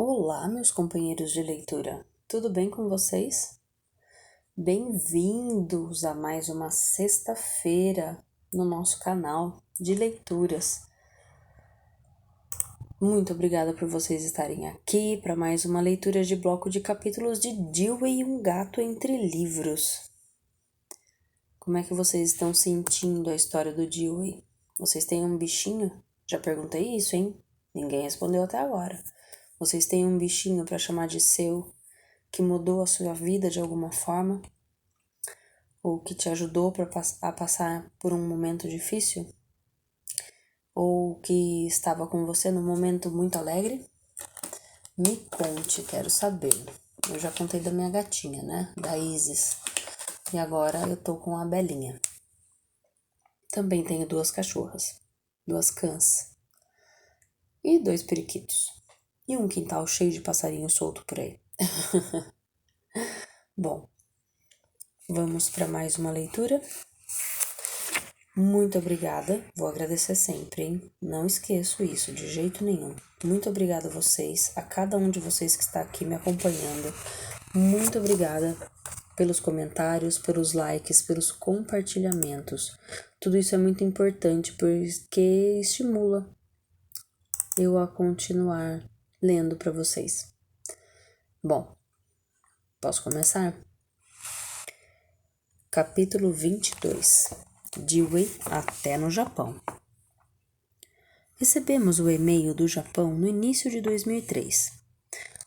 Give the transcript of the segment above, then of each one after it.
Olá, meus companheiros de leitura, tudo bem com vocês? Bem-vindos a mais uma sexta-feira no nosso canal de leituras. Muito obrigada por vocês estarem aqui para mais uma leitura de bloco de capítulos de Dewey e um Gato entre Livros. Como é que vocês estão sentindo a história do Dewey? Vocês têm um bichinho? Já perguntei isso, hein? Ninguém respondeu até agora. Vocês têm um bichinho para chamar de seu, que mudou a sua vida de alguma forma? Ou que te ajudou a passar por um momento difícil? Ou que estava com você num momento muito alegre? Me conte, quero saber. Eu já contei da minha gatinha, né? Da Isis. E agora eu tô com a Belinha. Também tenho 2 cachorras, 2 cãs e 2 periquitos. E um quintal cheio de passarinho solto por aí. Bom, vamos para mais uma leitura. Muito obrigada, vou agradecer sempre, hein? Não esqueço isso de jeito nenhum. Muito obrigada a vocês, a cada um de vocês que está aqui me acompanhando. Muito obrigada pelos comentários, pelos likes, pelos compartilhamentos. Tudo isso é muito importante porque estimula eu a continuar lendo para vocês. Bom, posso começar? Capítulo 22. Dewey até no Japão. Recebemos o e-mail do Japão no início de 2003.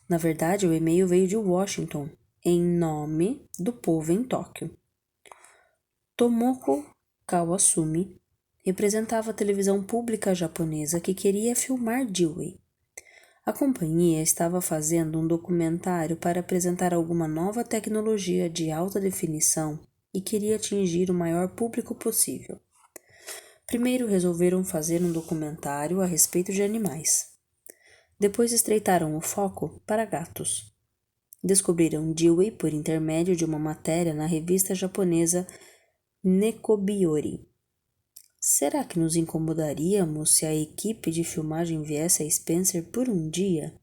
Na verdade, o e-mail veio de Washington, em nome do povo em Tóquio. Tomoko Kawasumi representava a televisão pública japonesa que queria filmar Dewey. A companhia estava fazendo um documentário para apresentar alguma nova tecnologia de alta definição e queria atingir o maior público possível. Primeiro resolveram fazer um documentário a respeito de animais. Depois estreitaram o foco para gatos. Descobriram Dewey por intermédio de uma matéria na revista japonesa Nekobiori. Será que nos incomodaríamos se a equipe de filmagem viesse a Spencer por um dia?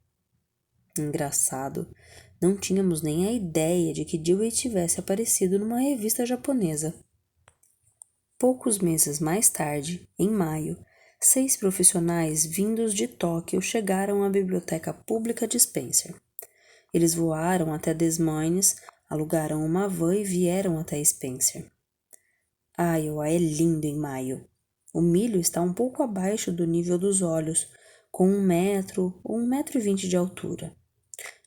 Engraçado, não tínhamos nem a ideia de que Dewey tivesse aparecido numa revista japonesa. Poucos meses mais tarde, em maio, 6 profissionais vindos de Tóquio chegaram à biblioteca pública de Spencer. Eles voaram até Des Moines, alugaram uma van e vieram até Spencer. Iowa é lindo em maio. O milho está um pouco abaixo do nível dos olhos, com 1 metro ou 1,20 m de altura,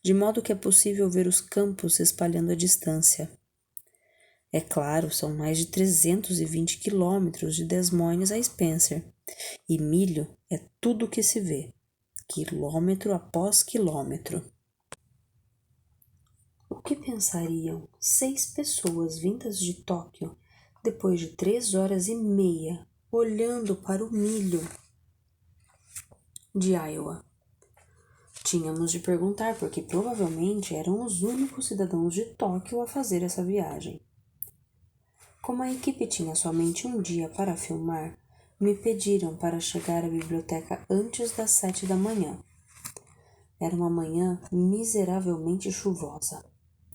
de modo que é possível ver os campos se espalhando à distância. É claro, são mais de 320 quilômetros de Des Moines a Spencer, e milho é tudo o que se vê, quilômetro após quilômetro. O que pensariam 6 pessoas vindas de Tóquio depois de 3 horas e meia olhando para o milho de Iowa? Tínhamos de perguntar porque provavelmente eram os únicos cidadãos de Tóquio a fazer essa viagem. Como a equipe tinha somente um dia para filmar, me pediram para chegar à biblioteca antes das 7 da manhã. Era uma manhã miseravelmente chuvosa.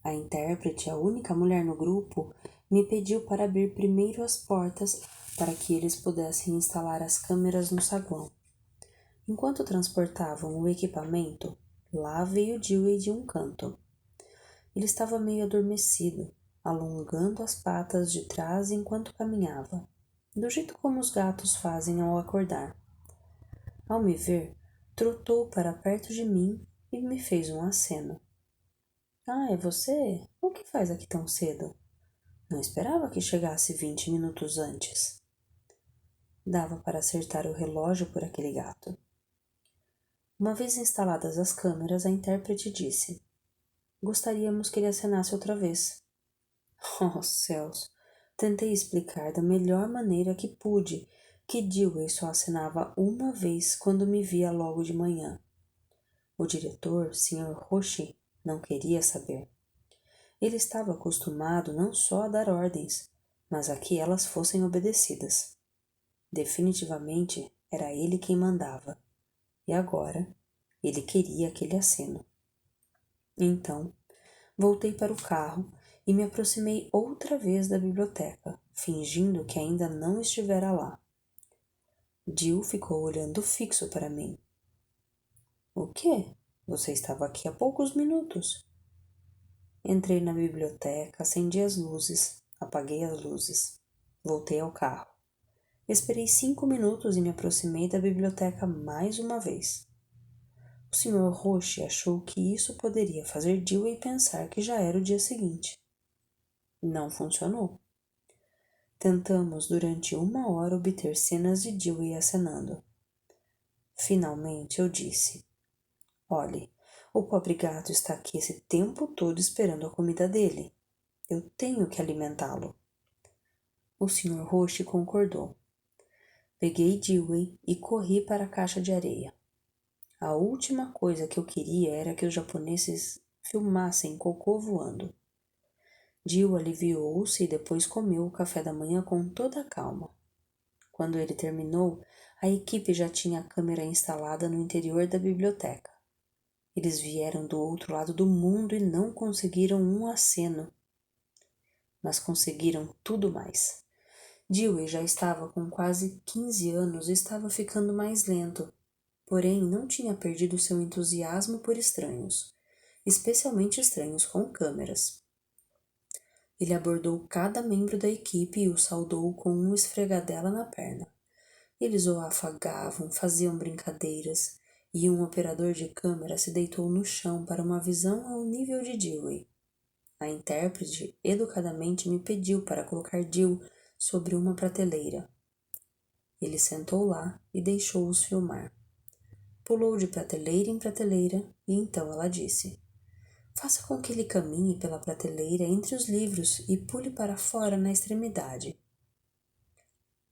A intérprete, a única mulher no grupo, me pediu para abrir primeiro as portas para que eles pudessem instalar as câmeras no saguão. Enquanto transportavam o equipamento, lá veio Dewey de um canto. Ele estava meio adormecido, alongando as patas de trás enquanto caminhava, do jeito como os gatos fazem ao acordar. Ao me ver, trotou para perto de mim e me fez um aceno. Ah, é você? O que faz aqui tão cedo? Não esperava que chegasse 20 minutos antes. Dava para acertar o relógio por aquele gato. Uma vez instaladas as câmeras, a intérprete disse: Gostaríamos que ele acenasse outra vez. Oh, céus! Tentei explicar da melhor maneira que pude que Dewey só acenava uma vez quando me via logo de manhã. O diretor, Sr. Roshi, não queria saber. Ele estava acostumado não só a dar ordens, mas a que elas fossem obedecidas. Definitivamente era ele quem mandava. E agora Ele queria aquele aceno. Então, voltei para o carro e me aproximei outra vez da biblioteca, fingindo que ainda não estivera lá. Jill ficou olhando fixo para mim. O quê? Você estava aqui há poucos minutos. Entrei na biblioteca, acendi as luzes, apaguei as luzes. Voltei ao carro. Esperei 5 minutos e me aproximei da biblioteca mais uma vez. O Sr. Roche achou que isso poderia fazer Dewey pensar que já era o dia seguinte. Não funcionou. Tentamos durante 1 hora obter cenas de Dewey acenando. Finalmente eu disse: Olhe, o pobre gato está aqui esse tempo todo esperando a comida dele. Eu tenho que alimentá-lo. O Sr. Roche concordou. Peguei Dewey e corri para a caixa de areia. A última coisa que eu queria era que os japoneses filmassem cocô voando. Jill aliviou-se e depois comeu o café da manhã com toda a calma. Quando ele terminou, a equipe já tinha a câmera instalada no interior da biblioteca. Eles vieram do outro lado do mundo e não conseguiram um aceno. Mas conseguiram tudo mais. Dewey já estava com quase 15 anos e estava ficando mais lento, porém não tinha perdido seu entusiasmo por estranhos, especialmente estranhos com câmeras. Ele abordou cada membro da equipe e o saudou com um esfregadela na perna. Eles o afagavam, faziam brincadeiras, e um operador de câmera se deitou no chão para uma visão ao nível de Dewey. A intérprete educadamente me pediu para colocar Jill sobre uma prateleira. Ele sentou lá e deixou-os filmar. Pulou de prateleira em prateleira e então ela disse: Faça com que ele caminhe pela prateleira entre os livros e pule para fora na extremidade.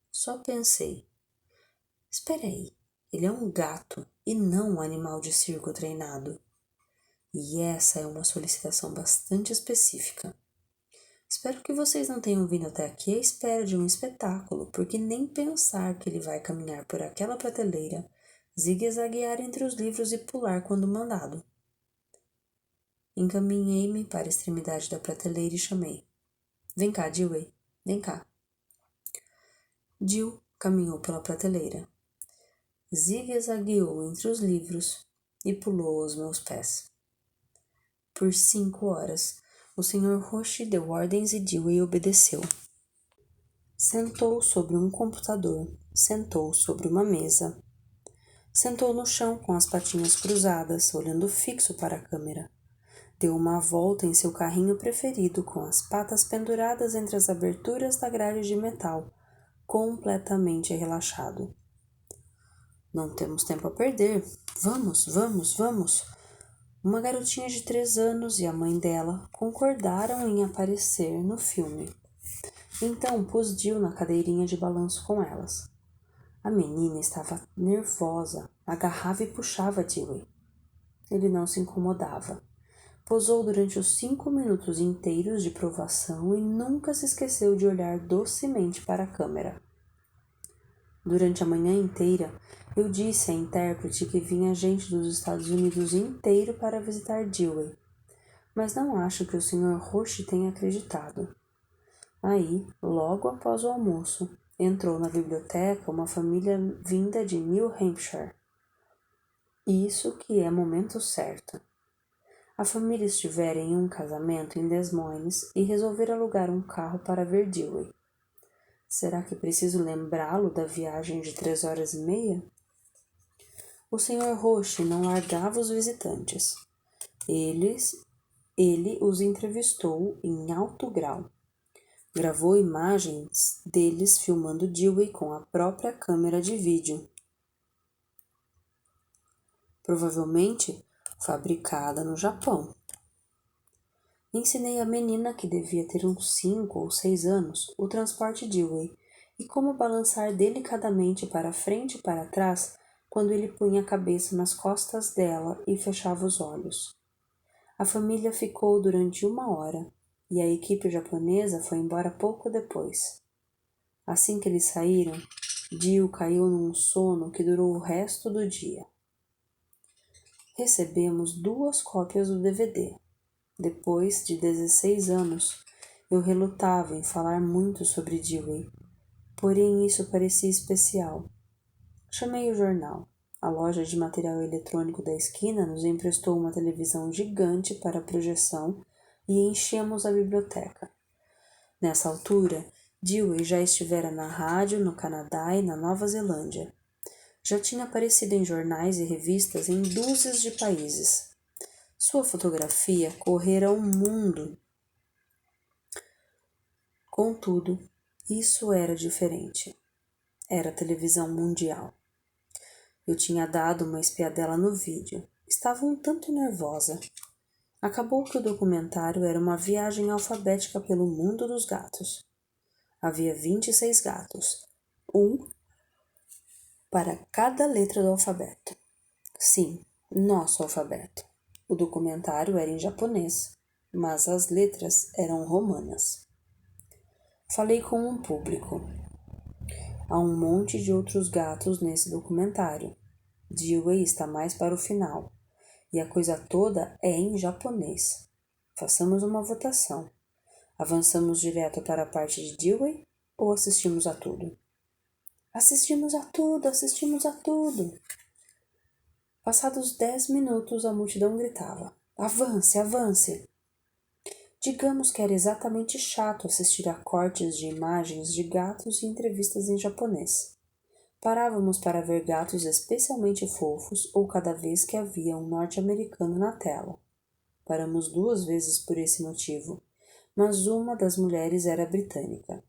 Só pensei: espere aí, ele é um gato e não um animal de circo treinado. E essa é uma solicitação bastante específica. Espero que vocês não tenham vindo até aqui à espera de um espetáculo, porque nem pensar que ele vai caminhar por aquela prateleira, zigue-zaguear entre os livros e pular quando mandado. Encaminhei-me para a extremidade da prateleira e chamei: Vem cá, Dewey, vem cá. Jill caminhou pela prateleira, zigue-zagueou entre os livros e pulou aos meus pés. Por 5 horas, o Sr. Roche deu ordens e Dewey obedeceu. Sentou sobre um computador, sentou sobre uma mesa. Sentou no chão com as patinhas cruzadas, olhando fixo para a câmera. Deu uma volta em seu carrinho preferido, com as patas penduradas entre as aberturas da grade de metal, completamente relaxado. Não temos tempo a perder. Vamos, vamos, vamos. Uma garotinha de 3 anos e a mãe dela concordaram em aparecer no filme. Então pus Jill na cadeirinha de balanço com elas. A menina estava nervosa, agarrava e puxava Dewey. Ele não se incomodava. Posou durante os 5 minutos inteiros de provação e nunca se esqueceu de olhar docemente para a câmera. Durante a manhã inteira, eu disse à intérprete que vinha gente dos Estados Unidos inteiro para visitar Dewey, mas não acho que o Sr. Roche tenha acreditado. Aí, logo após o almoço, entrou na biblioteca uma família vinda de New Hampshire. Isso que é momento certo. A família estivera em um casamento em Des Moines e resolvera alugar um carro para ver Dewey. Será que preciso lembrá-lo da viagem de 3 horas e meia? O Sr. Roche não largava os visitantes. Ele os entrevistou em alto grau. Gravou imagens deles filmando Dewey com a própria câmera de vídeo. Provavelmente fabricada no Japão. Ensinei a menina, que devia ter uns 5 ou 6 anos, o transporte Dewey e como balançar delicadamente para frente e para trás quando ele punha a cabeça nas costas dela e fechava os olhos. A família ficou durante 1 hora e a equipe japonesa foi embora pouco depois. Assim que eles saíram, Jill caiu num sono que durou o resto do dia. Recebemos 2 cópias do DVD. Depois de 16 anos, eu relutava em falar muito sobre Dewey, porém isso parecia especial. Chamei o jornal. A loja de material eletrônico da esquina nos emprestou uma televisão gigante para projeção e enchemos a biblioteca. Nessa altura, Dewey já estivera na rádio no Canadá e na Nova Zelândia. Já tinha aparecido em jornais e revistas em dúzias de países. Sua fotografia correra o mundo. Contudo, isso era diferente. Era televisão mundial. Eu tinha dado uma espiadela no vídeo. Estava um tanto nervosa. Acabou que o documentário era uma viagem alfabética pelo mundo dos gatos. Havia 26 gatos, um para cada letra do alfabeto. Sim, nosso alfabeto. O documentário era em japonês, mas as letras eram romanas. Falei com um público. Há um monte de outros gatos nesse documentário. Dewey está mais para o final. E a coisa toda é em japonês. Façamos uma votação. Avançamos direto para a parte de Dewey ou assistimos a tudo? Assistimos a tudo, assistimos a tudo. Passados 10 minutos, a multidão gritava: Avance, avance! Digamos que era exatamente chato assistir a cortes de imagens de gatos e entrevistas em japonês. Parávamos para ver gatos especialmente fofos ou cada vez que havia um norte-americano na tela. Paramos 2 vezes por esse motivo, mas uma das mulheres era britânica.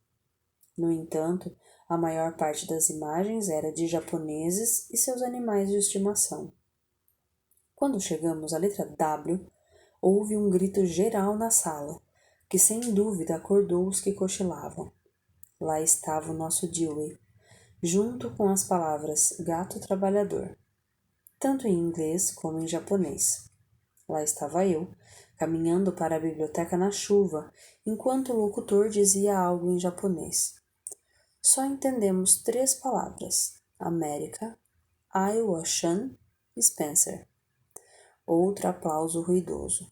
No entanto, a maior parte das imagens era de japoneses e seus animais de estimação. Quando chegamos à letra W, houve um grito geral na sala, que sem dúvida acordou os que cochilavam. Lá estava o nosso Dewey, junto com as palavras gato trabalhador, tanto em inglês como em japonês. Lá estava eu, caminhando para a biblioteca na chuva, enquanto o locutor dizia algo em japonês. Só entendemos 3 palavras: América, Iowa-chan e Spencer. Outro aplauso ruidoso.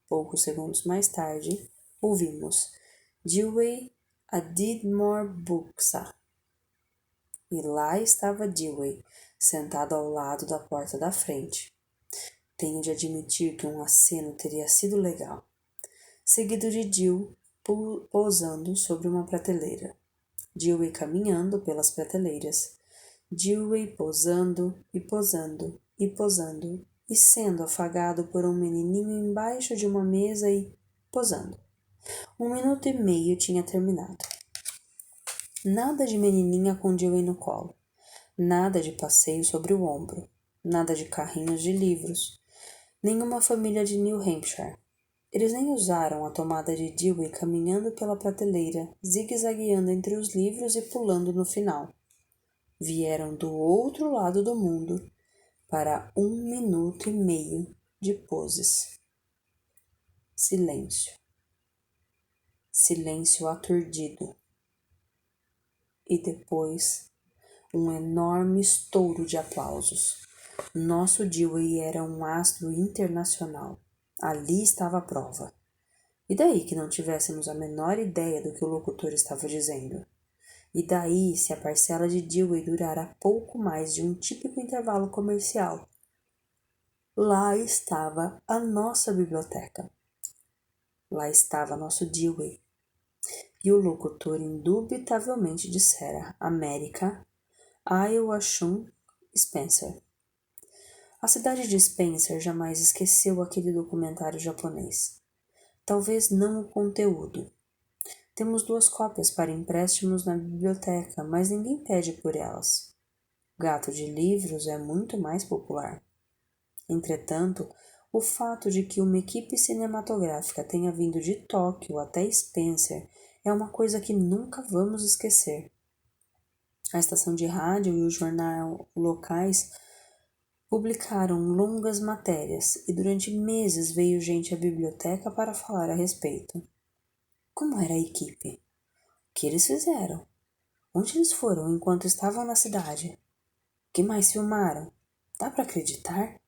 Poucos segundos mais tarde, ouvimos Dewey a Didmore Buxa. E lá estava Dewey, sentado ao lado da porta da frente. Tenho de admitir que um aceno teria sido legal. Seguido de Jill pousando sobre uma prateleira. Dewey caminhando pelas prateleiras. Dewey posando e posando e posando e sendo afagado por um menininho embaixo de uma mesa e posando. 1 minuto e meio tinha terminado. Nada de menininha com Dewey no colo. Nada de passeio sobre o ombro. Nada de carrinhos de livros. Nenhuma família de New Hampshire. Eles nem usaram a tomada de Dewey caminhando pela prateleira, zigue-zagueando entre os livros e pulando no final. Vieram do outro lado do mundo para 1 minuto e meio de poses. Silêncio. Silêncio aturdido. E depois, um enorme estouro de aplausos. Nosso Dewey era um astro internacional. Ali estava a prova. E daí que não tivéssemos a menor ideia do que o locutor estava dizendo? E daí se a parcela de Dewey durara pouco mais de um típico intervalo comercial? Lá estava a nossa biblioteca. Lá estava nosso Dewey. E o locutor indubitavelmente dissera América, Iowa-chan, Spencer. A cidade de Spencer jamais esqueceu aquele documentário japonês. Talvez não o conteúdo. Temos 2 cópias para empréstimos na biblioteca, mas ninguém pede por elas. Gato de livros é muito mais popular. Entretanto, o fato de que uma equipe cinematográfica tenha vindo de Tóquio até Spencer é uma coisa que nunca vamos esquecer. A estação de rádio e o jornal locais publicaram longas matérias e durante meses veio gente à biblioteca para falar a respeito. Como era a equipe? O que eles fizeram? Onde eles foram enquanto estavam na cidade? O que mais filmaram? Dá para acreditar?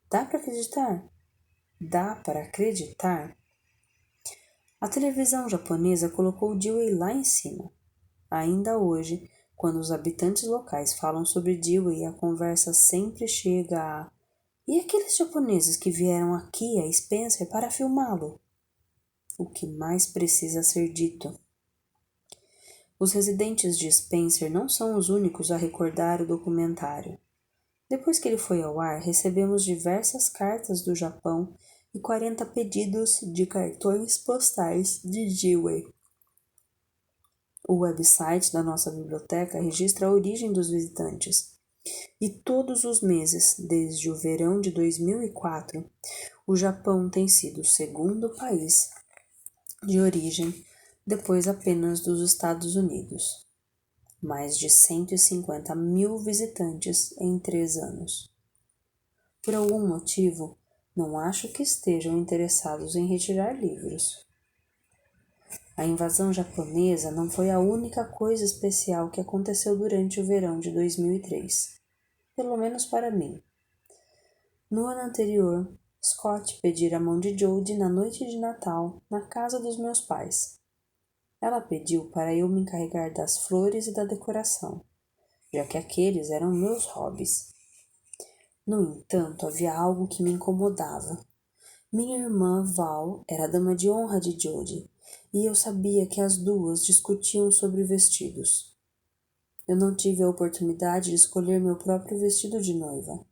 Dá para acreditar? Dá para acreditar? A televisão japonesa colocou Dewey lá em cima. Ainda hoje, quando os habitantes locais falam sobre Dewey, a conversa sempre chega a: e aqueles japoneses que vieram aqui a Spencer para filmá-lo? O que mais precisa ser dito? Os residentes de Spencer não são os únicos a recordar o documentário. Depois que ele foi ao ar, recebemos diversas cartas do Japão e 40 pedidos de cartões postais de Dewey. O website da nossa biblioteca registra a origem dos visitantes. E todos os meses, desde o verão de 2004, o Japão tem sido o segundo país de origem, depois apenas dos Estados Unidos. Mais de 150 mil visitantes em 3 anos. Por algum motivo, não acho que estejam interessados em retirar livros. A invasão japonesa não foi a única coisa especial que aconteceu durante o verão de 2003, pelo menos para mim. No ano anterior, Scott pedira a mão de Jodie na noite de Natal, na casa dos meus pais. Ela pediu para eu me encarregar das flores e da decoração, já que aqueles eram meus hobbies. No entanto, havia algo que me incomodava. Minha irmã Val era a dama de honra de Jodie, e eu sabia que as duas discutiam sobre vestidos. Eu não tive a oportunidade de escolher meu próprio vestido de noiva.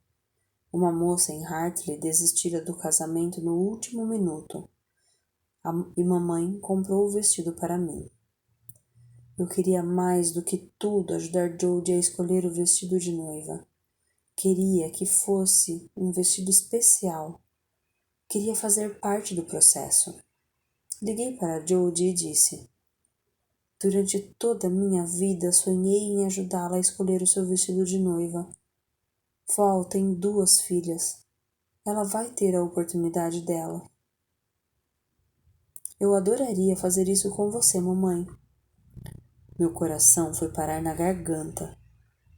Uma moça em Hartley desistira do casamento no último minuto, e mamãe comprou o vestido para mim. Eu queria mais do que tudo ajudar Jodie a escolher o vestido de noiva. Queria que fosse um vestido especial. Queria fazer parte do processo. Liguei para Jodie e disse: durante toda a minha vida sonhei em ajudá-la a escolher o seu vestido de noiva. Val tem 2 filhas. Ela vai ter a oportunidade dela. Eu adoraria fazer isso com você, mamãe. Meu coração foi parar na garganta.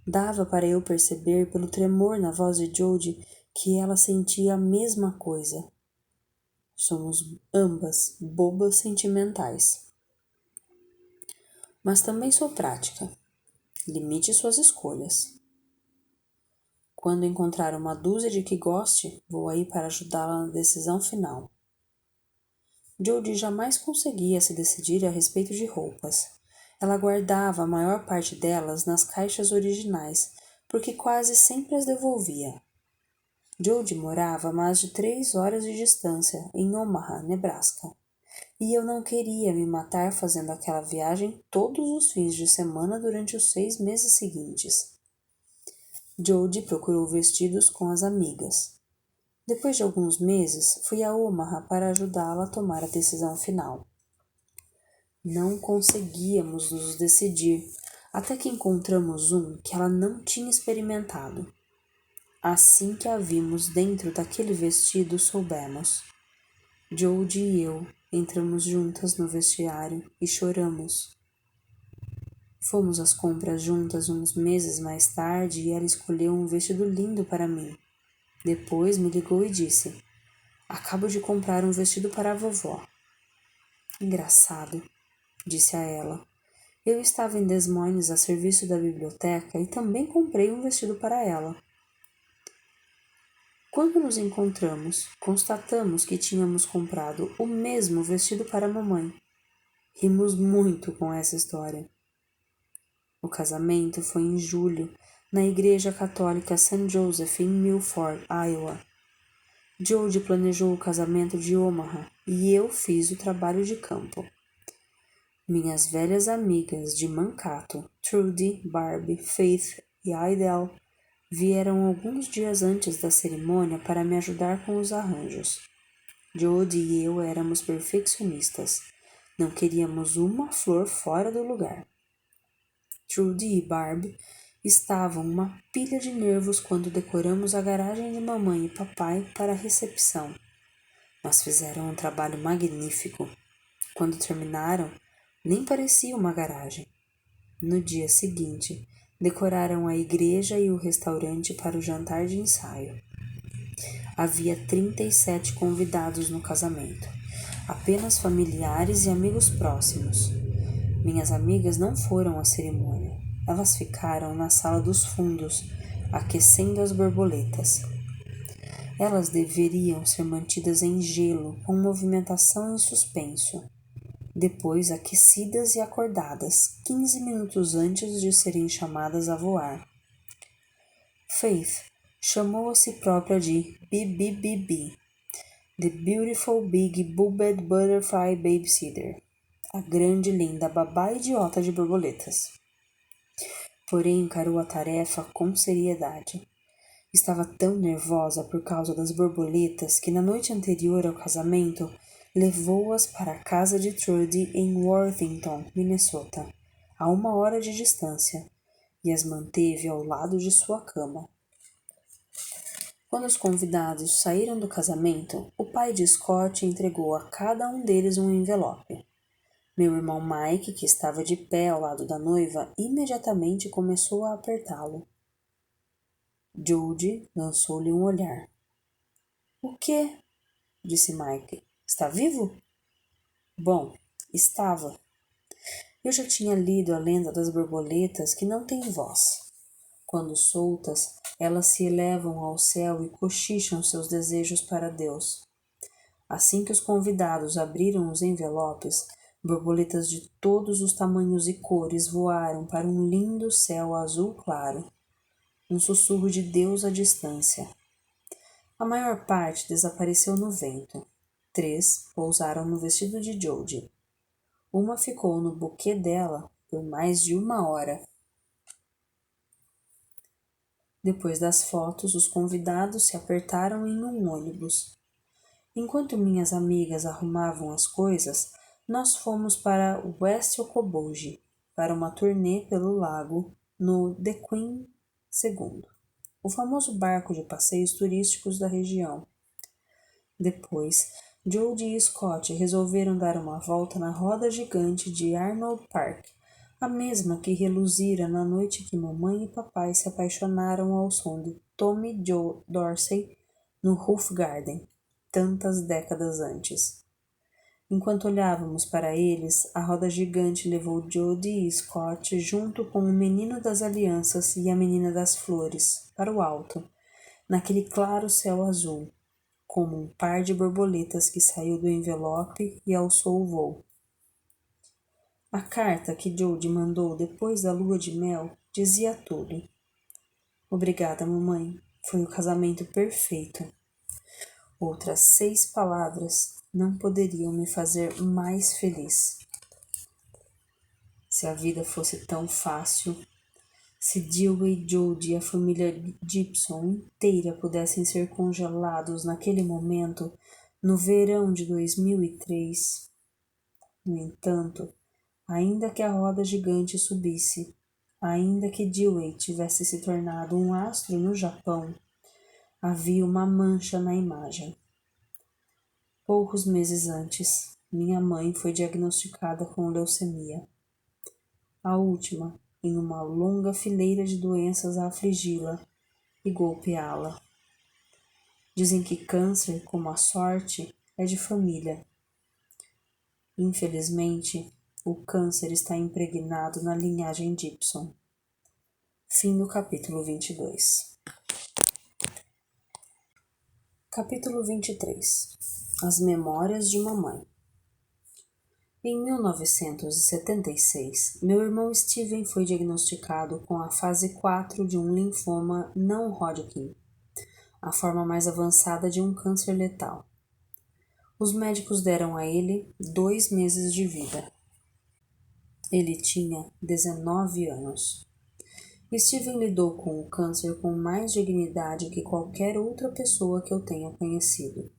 Dava para eu perceber pelo tremor na voz de Jodie que ela sentia a mesma coisa. Somos ambas bobas sentimentais. Mas também sou prática. Limite suas escolhas. Quando encontrar uma dúzia de que goste, vou aí para ajudá-la na decisão final. Jodie jamais conseguia se decidir a respeito de roupas. Ela guardava a maior parte delas nas caixas originais, porque quase sempre as devolvia. Jodie morava a mais de 3 horas de distância, em Omaha, Nebraska, e eu não queria me matar fazendo aquela viagem todos os fins de semana durante os 6 meses seguintes. Jodie procurou vestidos com as amigas. Depois de alguns meses, fui a Omaha para ajudá-la a tomar a decisão final. Não conseguíamos nos decidir, até que encontramos um que ela não tinha experimentado. Assim que a vimos dentro daquele vestido, soubemos. Jodie e eu entramos juntas no vestiário e choramos. Fomos às compras juntas uns meses mais tarde e ela escolheu um vestido lindo para mim. Depois me ligou e disse: acabo de comprar um vestido para a vovó. Engraçado, disse a ela. Eu estava em Des Moines a serviço da biblioteca e também comprei um vestido para ela. Quando nos encontramos, constatamos que tínhamos comprado o mesmo vestido para a mamãe. Rimos muito com essa história. O casamento foi em julho, na Igreja Católica St. Joseph, em Milford, Iowa. Jodie planejou o casamento de Omaha e eu fiz o trabalho de campo. Minhas velhas amigas de Mankato, Trudy, Barbie, Faith e Idel, vieram alguns dias antes da cerimônia para me ajudar com os arranjos. Jodie e eu éramos perfeccionistas. Não queríamos uma flor fora do lugar. Trudy e Barbie estavam uma pilha de nervos quando decoramos a garagem de mamãe e papai para a recepção. Mas fizeram um trabalho magnífico. Quando terminaram, nem parecia uma garagem. No dia seguinte, decoraram a igreja e o restaurante para o jantar de ensaio. Havia 37 convidados no casamento, apenas familiares e amigos próximos. Minhas amigas não foram à cerimônia. Elas ficaram na sala dos fundos, aquecendo as borboletas. Elas deveriam ser mantidas em gelo, com movimentação em suspenso, depois aquecidas e acordadas 15 minutos antes de serem chamadas a voar. Faith chamou a si própria de BBBB, The Beautiful Big Bobbed Butterfly Babysitter, a grande linda babá idiota de borboletas. Porém, encarou a tarefa com seriedade. Estava tão nervosa por causa das borboletas que na noite anterior ao casamento levou-as para a casa de Trudy em Worthington, Minnesota, a 1 hora de distância, e as manteve ao lado de sua cama. Quando os convidados saíram do casamento, o pai de Scott entregou a cada um deles um envelope. Meu irmão Mike, que estava de pé ao lado da noiva, imediatamente começou a apertá-lo. Jodie lançou-lhe um olhar. — O quê? Disse Mike. — Está vivo? Bom, estava. Eu já tinha lido a lenda das borboletas que não têm voz. Quando soltas, elas se elevam ao céu e cochicham seus desejos para Deus. Assim que os convidados abriram os envelopes, borboletas de todos os tamanhos e cores voaram para um lindo céu azul claro. Um sussurro de Deus à distância. A maior parte desapareceu no vento. 3 pousaram no vestido de Jodie. Uma ficou no buquê dela por mais de 1 hora. Depois das fotos, os convidados se apertaram em um ônibus. Enquanto minhas amigas arrumavam as coisas, nós fomos para West Okoboji, para uma turnê pelo lago no The Queen II, o famoso barco de passeios turísticos da região. Depois, Jodie e Scott resolveram dar uma volta na roda gigante de Arnold Park, a mesma que reluzira na noite que mamãe e papai se apaixonaram ao som de Tommy Joe Dorsey no Roof Garden, tantas décadas antes. Enquanto olhávamos para eles, a roda gigante levou Jodie e Scott junto com o menino das alianças e a menina das flores para o alto, naquele claro céu azul, como um par de borboletas que saiu do envelope e alçou o voo. A carta que Jodie mandou depois da lua de mel dizia tudo. Obrigada, mamãe. Foi o casamento perfeito. Outras 6 palavras não poderiam me fazer mais feliz. Se a vida fosse tão fácil, se Dewey, Jodie e a família Gibson inteira pudessem ser congelados naquele momento, no verão de 2003. No entanto, ainda que a roda gigante subisse, ainda que Dewey tivesse se tornado um astro no Japão, havia uma mancha na imagem. Poucos meses antes, minha mãe foi diagnosticada com leucemia. A última em uma longa fileira de doenças a afligi-la e golpeá-la. Dizem que câncer, como a sorte, é de família. Infelizmente, o câncer está impregnado na linhagem Gibson. Fim do capítulo 22. Capítulo 23. As Memórias de Mamãe. Em 1976, meu irmão Steven foi diagnosticado com a fase 4 de um linfoma não Hodgkin, a forma mais avançada de um câncer letal. Os médicos deram a ele 2 meses de vida. Ele tinha 19 anos. Steven lidou com o câncer com mais dignidade que qualquer outra pessoa que eu tenha conhecido.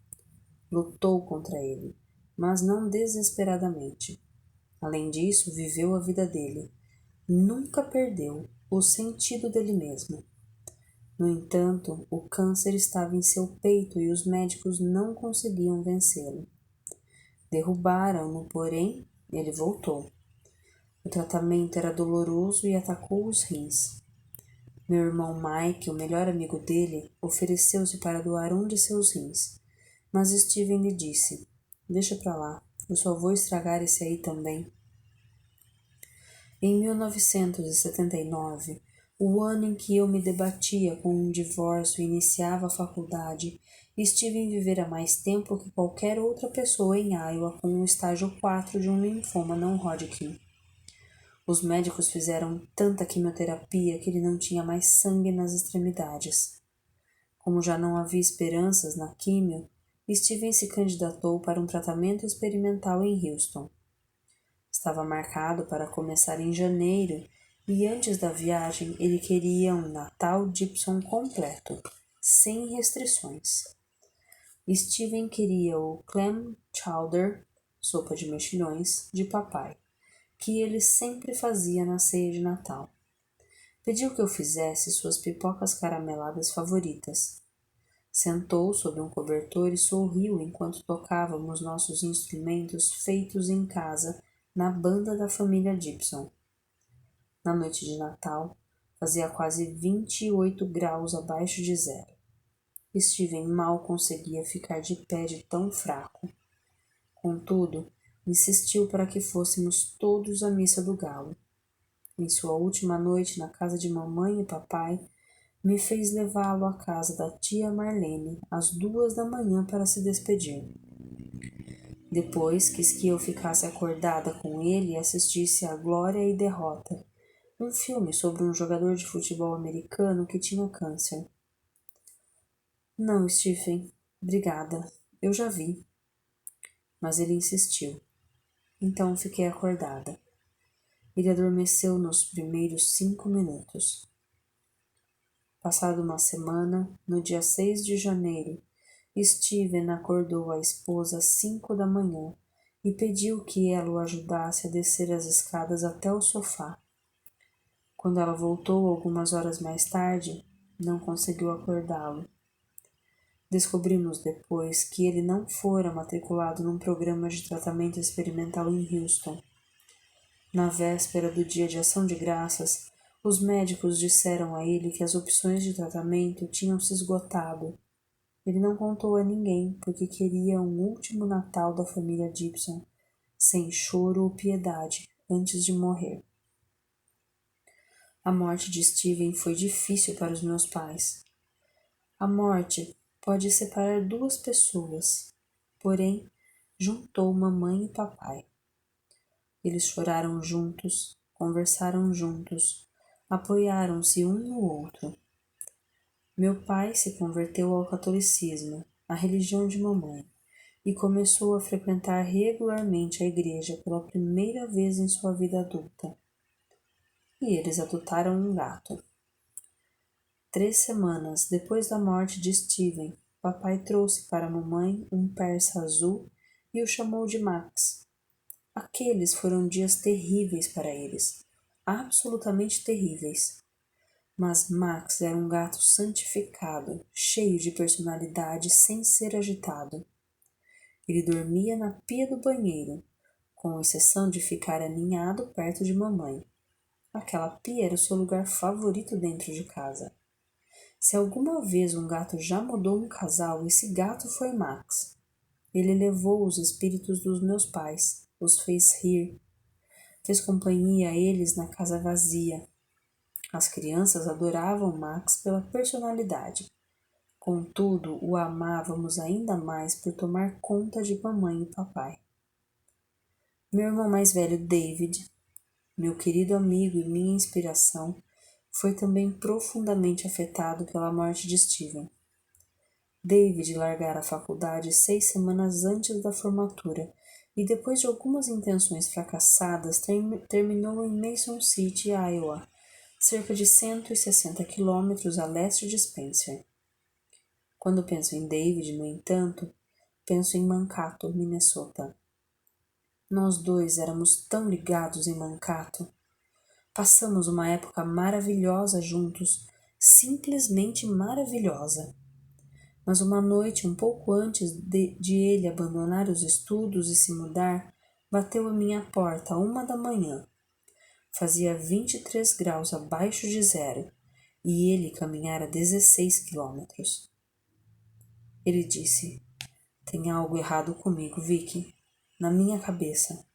Lutou contra ele, mas não desesperadamente. Além disso, viveu a vida dele. Nunca perdeu o sentido dele mesmo. No entanto, o câncer estava em seu peito e os médicos não conseguiam vencê-lo. Derrubaram-no, porém, ele voltou. O tratamento era doloroso e atacou os rins. Meu irmão Mike, o melhor amigo dele, ofereceu-se para doar um de seus rins, mas Steven lhe disse: "Deixa pra lá, eu só vou estragar esse aí também." Em 1979, o ano em que eu me debatia com um divórcio e iniciava a faculdade, Steven vivera mais tempo que qualquer outra pessoa em Iowa com o estágio 4 de um linfoma não Hodgkin. Os médicos fizeram tanta quimioterapia que ele não tinha mais sangue nas extremidades. Como já não havia esperanças na químio, Steven se candidatou para um tratamento experimental em Houston. Estava marcado para começar em janeiro e antes da viagem ele queria um Natal Gibson completo, sem restrições. Steven queria o clam chowder, sopa de mexilhões, de papai, que ele sempre fazia na ceia de Natal. Pediu que eu fizesse suas pipocas carameladas favoritas. Sentou sob um cobertor e sorriu enquanto tocávamos nossos instrumentos feitos em casa na banda da família Gibson. Na noite de Natal, fazia quase 28 graus abaixo de zero. Steven mal conseguia ficar de pé de tão fraco. Contudo, insistiu para que fôssemos todos à missa do galo. Em sua última noite na casa de mamãe e papai, me fez levá-lo à casa da tia Marlene às 2 da manhã para se despedir. Depois quis que eu ficasse acordada com ele e assistisse a Glória e Derrota, um filme sobre um jogador de futebol americano que tinha câncer. Não, Stephen, obrigada, eu já vi. Mas ele insistiu. Então fiquei acordada. Ele adormeceu nos primeiros 5 minutos. Passada uma semana, no dia 6 de janeiro, Steven acordou a esposa às 5 da manhã e pediu que ela o ajudasse a descer as escadas até o sofá. Quando ela voltou algumas horas mais tarde, não conseguiu acordá-lo. Descobrimos depois que ele não fora matriculado num programa de tratamento experimental em Houston. Na véspera do dia de Ação de Graças, os médicos disseram a ele que as opções de tratamento tinham se esgotado. Ele não contou a ninguém porque queria um último Natal da família Gibson, sem choro ou piedade, antes de morrer. A morte de Steven foi difícil para os meus pais. A morte pode separar 2 pessoas, porém, juntou mamãe e papai. Eles choraram juntos, conversaram juntos, apoiaram-se um no outro. Meu pai se converteu ao catolicismo, a religião de mamãe, e começou a frequentar regularmente a igreja pela primeira vez em sua vida adulta. E eles adotaram um gato. 3 semanas depois da morte de Steven, papai trouxe para a mamãe um persa azul e o chamou de Max. Aqueles foram dias terríveis para eles, absolutamente terríveis. Mas Max era um gato santificado, cheio de personalidade sem ser agitado. Ele dormia na pia do banheiro, com exceção de ficar aninhado perto de mamãe. Aquela pia era o seu lugar favorito dentro de casa. Se alguma vez um gato já mudou um casal, esse gato foi Max. Ele levou os espíritos dos meus pais, os fez rir, fez companhia a eles na casa vazia. As crianças adoravam Max pela personalidade. Contudo, o amávamos ainda mais por tomar conta de mamãe e papai. Meu irmão mais velho, David, meu querido amigo e minha inspiração, foi também profundamente afetado pela morte de Steven. David largara a faculdade 6 semanas antes da formatura e depois de algumas intenções fracassadas terminou em Mason City, Iowa, cerca de 160 quilômetros a leste de Spencer. Quando penso em David, no entanto, penso em Mankato, Minnesota. Nós 2 éramos tão ligados em Mankato. Passamos uma época maravilhosa juntos, simplesmente maravilhosa. Mas uma noite, um pouco antes de ele abandonar os estudos e se mudar, bateu à minha porta 1 da manhã. Fazia 23 graus abaixo de zero, e ele caminhara 16 quilômetros. Ele disse: tem algo errado comigo, Vicky. Na minha cabeça.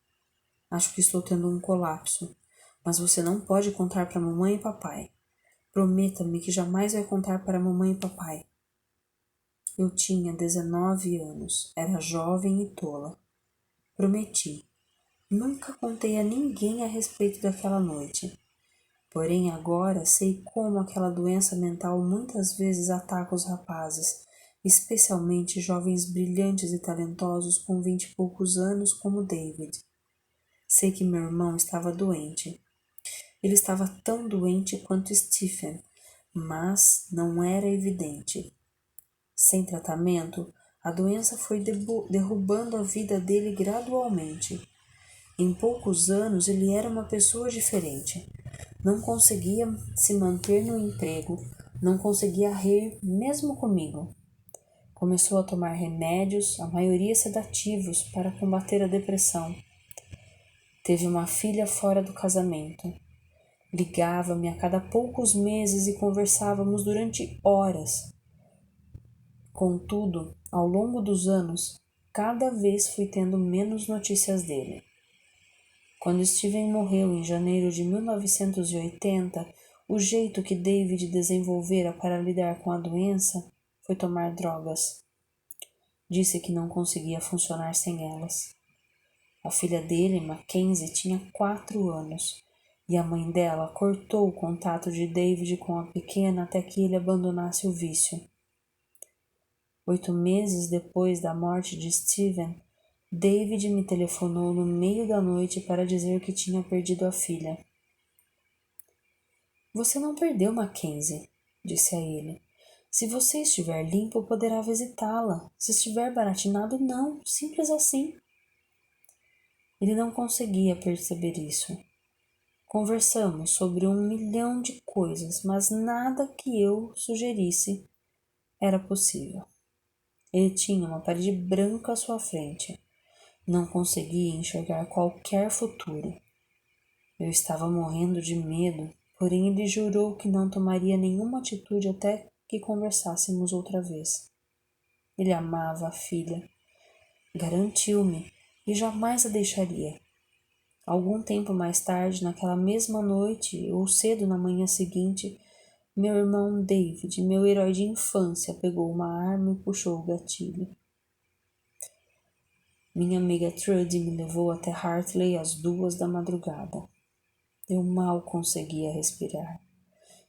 Acho que estou tendo um colapso. Mas você não pode contar para mamãe e papai. Prometa-me que jamais vai contar para mamãe e papai. Eu tinha 19 anos. Era jovem e tola. Prometi. Nunca contei a ninguém a respeito daquela noite. Porém, agora sei como aquela doença mental muitas vezes ataca os rapazes, especialmente jovens brilhantes e talentosos com 20 e poucos anos como David. Sei que meu irmão estava doente. Ele estava tão doente quanto Stephen, mas não era evidente. Sem tratamento, a doença foi derrubando a vida dele gradualmente. Em poucos anos, ele era uma pessoa diferente. Não conseguia se manter no emprego, não conseguia rir mesmo comigo. Começou a tomar remédios, a maioria sedativos, para combater a depressão. Teve uma filha fora do casamento. Ligava-me a cada poucos meses e conversávamos durante horas. Contudo, ao longo dos anos, cada vez fui tendo menos notícias dele. Quando Steven morreu em janeiro de 1980, o jeito que David desenvolvera para lidar com a doença foi tomar drogas. Disse que não conseguia funcionar sem elas. A filha dele, Mackenzie, tinha 4 anos e a mãe dela cortou o contato de David com a pequena até que ele abandonasse o vício. 8 meses depois da morte de Steven, David me telefonou no meio da noite para dizer que tinha perdido a filha. Você não perdeu Mackenzie, disse a ele. Se você estiver limpo, poderá visitá-la. Se estiver baratinado, não. Simples assim. Ele não conseguia perceber isso. Conversamos sobre 1 milhão de coisas, mas nada que eu sugerisse era possível. Ele tinha uma parede branca à sua frente. Não conseguia enxergar qualquer futuro. Eu estava morrendo de medo, porém ele jurou que não tomaria nenhuma atitude até que conversássemos outra vez. Ele amava a filha. Garantiu-me e jamais a deixaria. Algum tempo mais tarde, naquela mesma noite ou cedo na manhã seguinte, meu irmão David, meu herói de infância, pegou uma arma e puxou o gatilho. Minha amiga Trudy me levou até Hartley às 2 da madrugada. Eu mal conseguia respirar.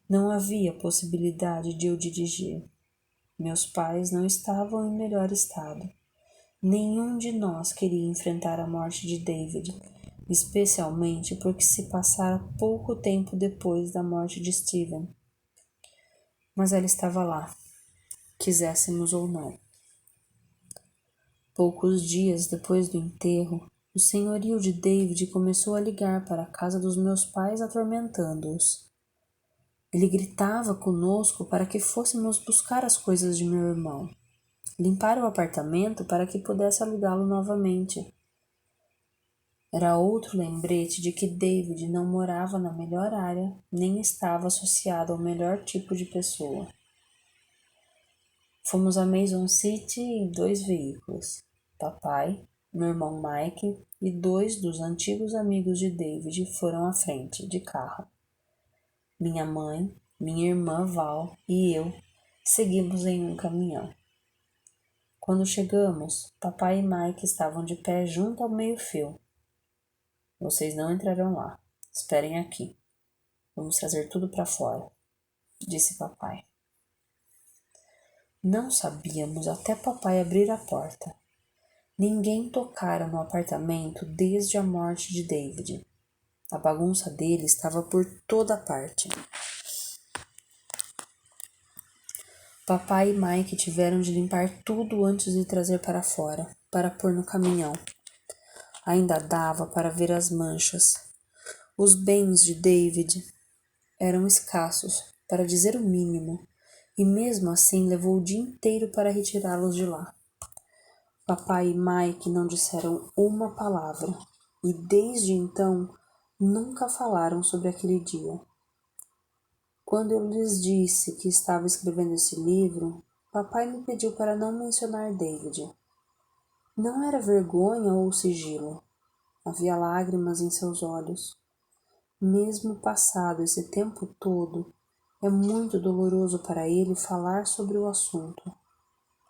Não havia possibilidade de eu dirigir. Meus pais não estavam em melhor estado. Nenhum de nós queria enfrentar a morte de David, especialmente porque se passara pouco tempo depois da morte de Steven. Mas ela estava lá, quiséssemos ou não. Poucos dias depois do enterro, o senhorio de David começou a ligar para a casa dos meus pais, atormentando-os. Ele gritava conosco para que fôssemos buscar as coisas de meu irmão, limpar o apartamento para que pudesse alugá-lo novamente. Era outro lembrete de que David não morava na melhor área, nem estava associado ao melhor tipo de pessoa. Fomos a Mason City em 2 veículos. Papai, meu irmão Mike e 2 dos antigos amigos de David foram à frente, de carro. Minha mãe, minha irmã Val e eu seguimos em um caminhão. Quando chegamos, papai e Mike estavam de pé junto ao meio-fio. Vocês não entrarão lá. Esperem aqui. Vamos trazer tudo para fora, disse papai. Não sabíamos até papai abrir a porta. Ninguém tocara no apartamento desde a morte de David. A bagunça dele estava por toda parte. Papai e Mike tiveram de limpar tudo antes de trazer para fora, para pôr no caminhão. Ainda dava para ver as manchas. Os bens de David eram escassos, para dizer o mínimo, e mesmo assim levou o dia inteiro para retirá-los de lá. Papai e Mike não disseram uma palavra, e desde então nunca falaram sobre aquele dia. Quando eu lhes disse que estava escrevendo esse livro, papai me pediu para não mencionar David. Não era vergonha ou sigilo. Havia lágrimas em seus olhos. Mesmo passado esse tempo todo, é muito doloroso para ele falar sobre o assunto.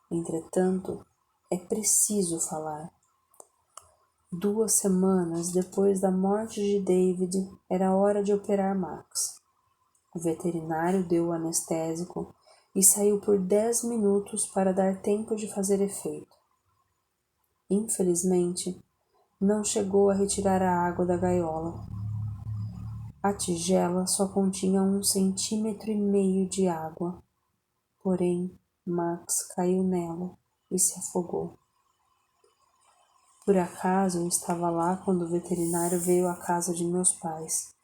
Entretanto, é preciso falar. 2 semanas depois da morte de David, era hora de operar Max. O veterinário deu o anestésico e saiu por 10 minutos para dar tempo de fazer efeito. Infelizmente, não chegou a retirar a água da gaiola. A tigela só continha 1,5 centímetros de água. Porém, Max caiu nela e se afogou. Por acaso eu estava lá quando o veterinário veio à casa de meus pais.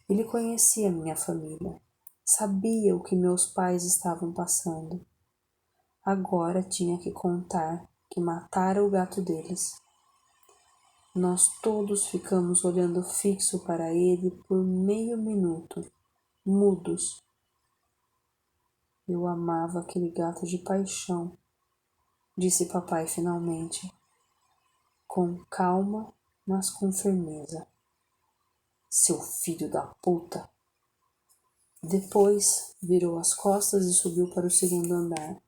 Ele conhecia minha família, sabia o que meus pais estavam passando. Agora tinha que contar que matara o gato deles. Nós todos ficamos olhando fixo para ele por meio minuto, mudos. Eu amava aquele gato de paixão, disse papai finalmente, com calma, mas com firmeza. Seu filho da puta! Depois virou as costas e subiu para o 2º andar.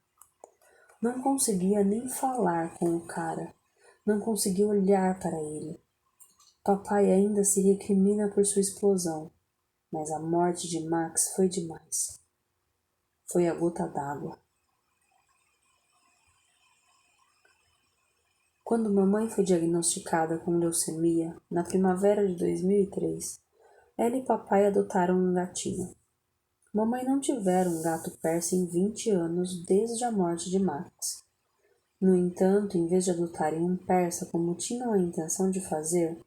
Não conseguia nem falar com o cara, não conseguia olhar para ele. Papai ainda se recrimina por sua explosão, mas a morte de Max foi demais. Foi a gota d'água. Quando mamãe foi diagnosticada com leucemia, na primavera de 2003, ela e papai adotaram um gatinho. Mamãe não tivera um gato persa em 20 anos desde a morte de Max. No entanto, em vez de adotarem um persa como tinham a intenção de fazer,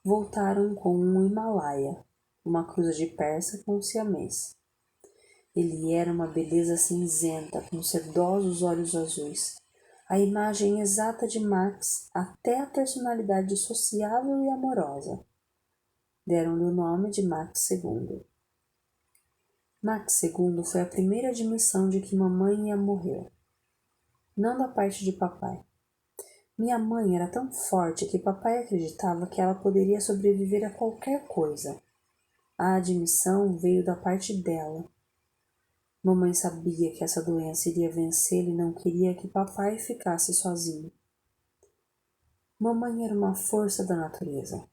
voltaram com um Himalaia, uma cruza de persa com siamês. Ele era uma beleza cinzenta, com sedosos olhos azuis, a imagem exata de Max, até a personalidade sociável e amorosa. Deram-lhe o nome de Max II. Max II foi a primeira admissão de que mamãe ia morrer. Não da parte de papai. Minha mãe era tão forte que papai acreditava que ela poderia sobreviver a qualquer coisa. A admissão veio da parte dela. Mamãe sabia que essa doença iria vencê-la e não queria que papai ficasse sozinho. Mamãe era uma força da natureza.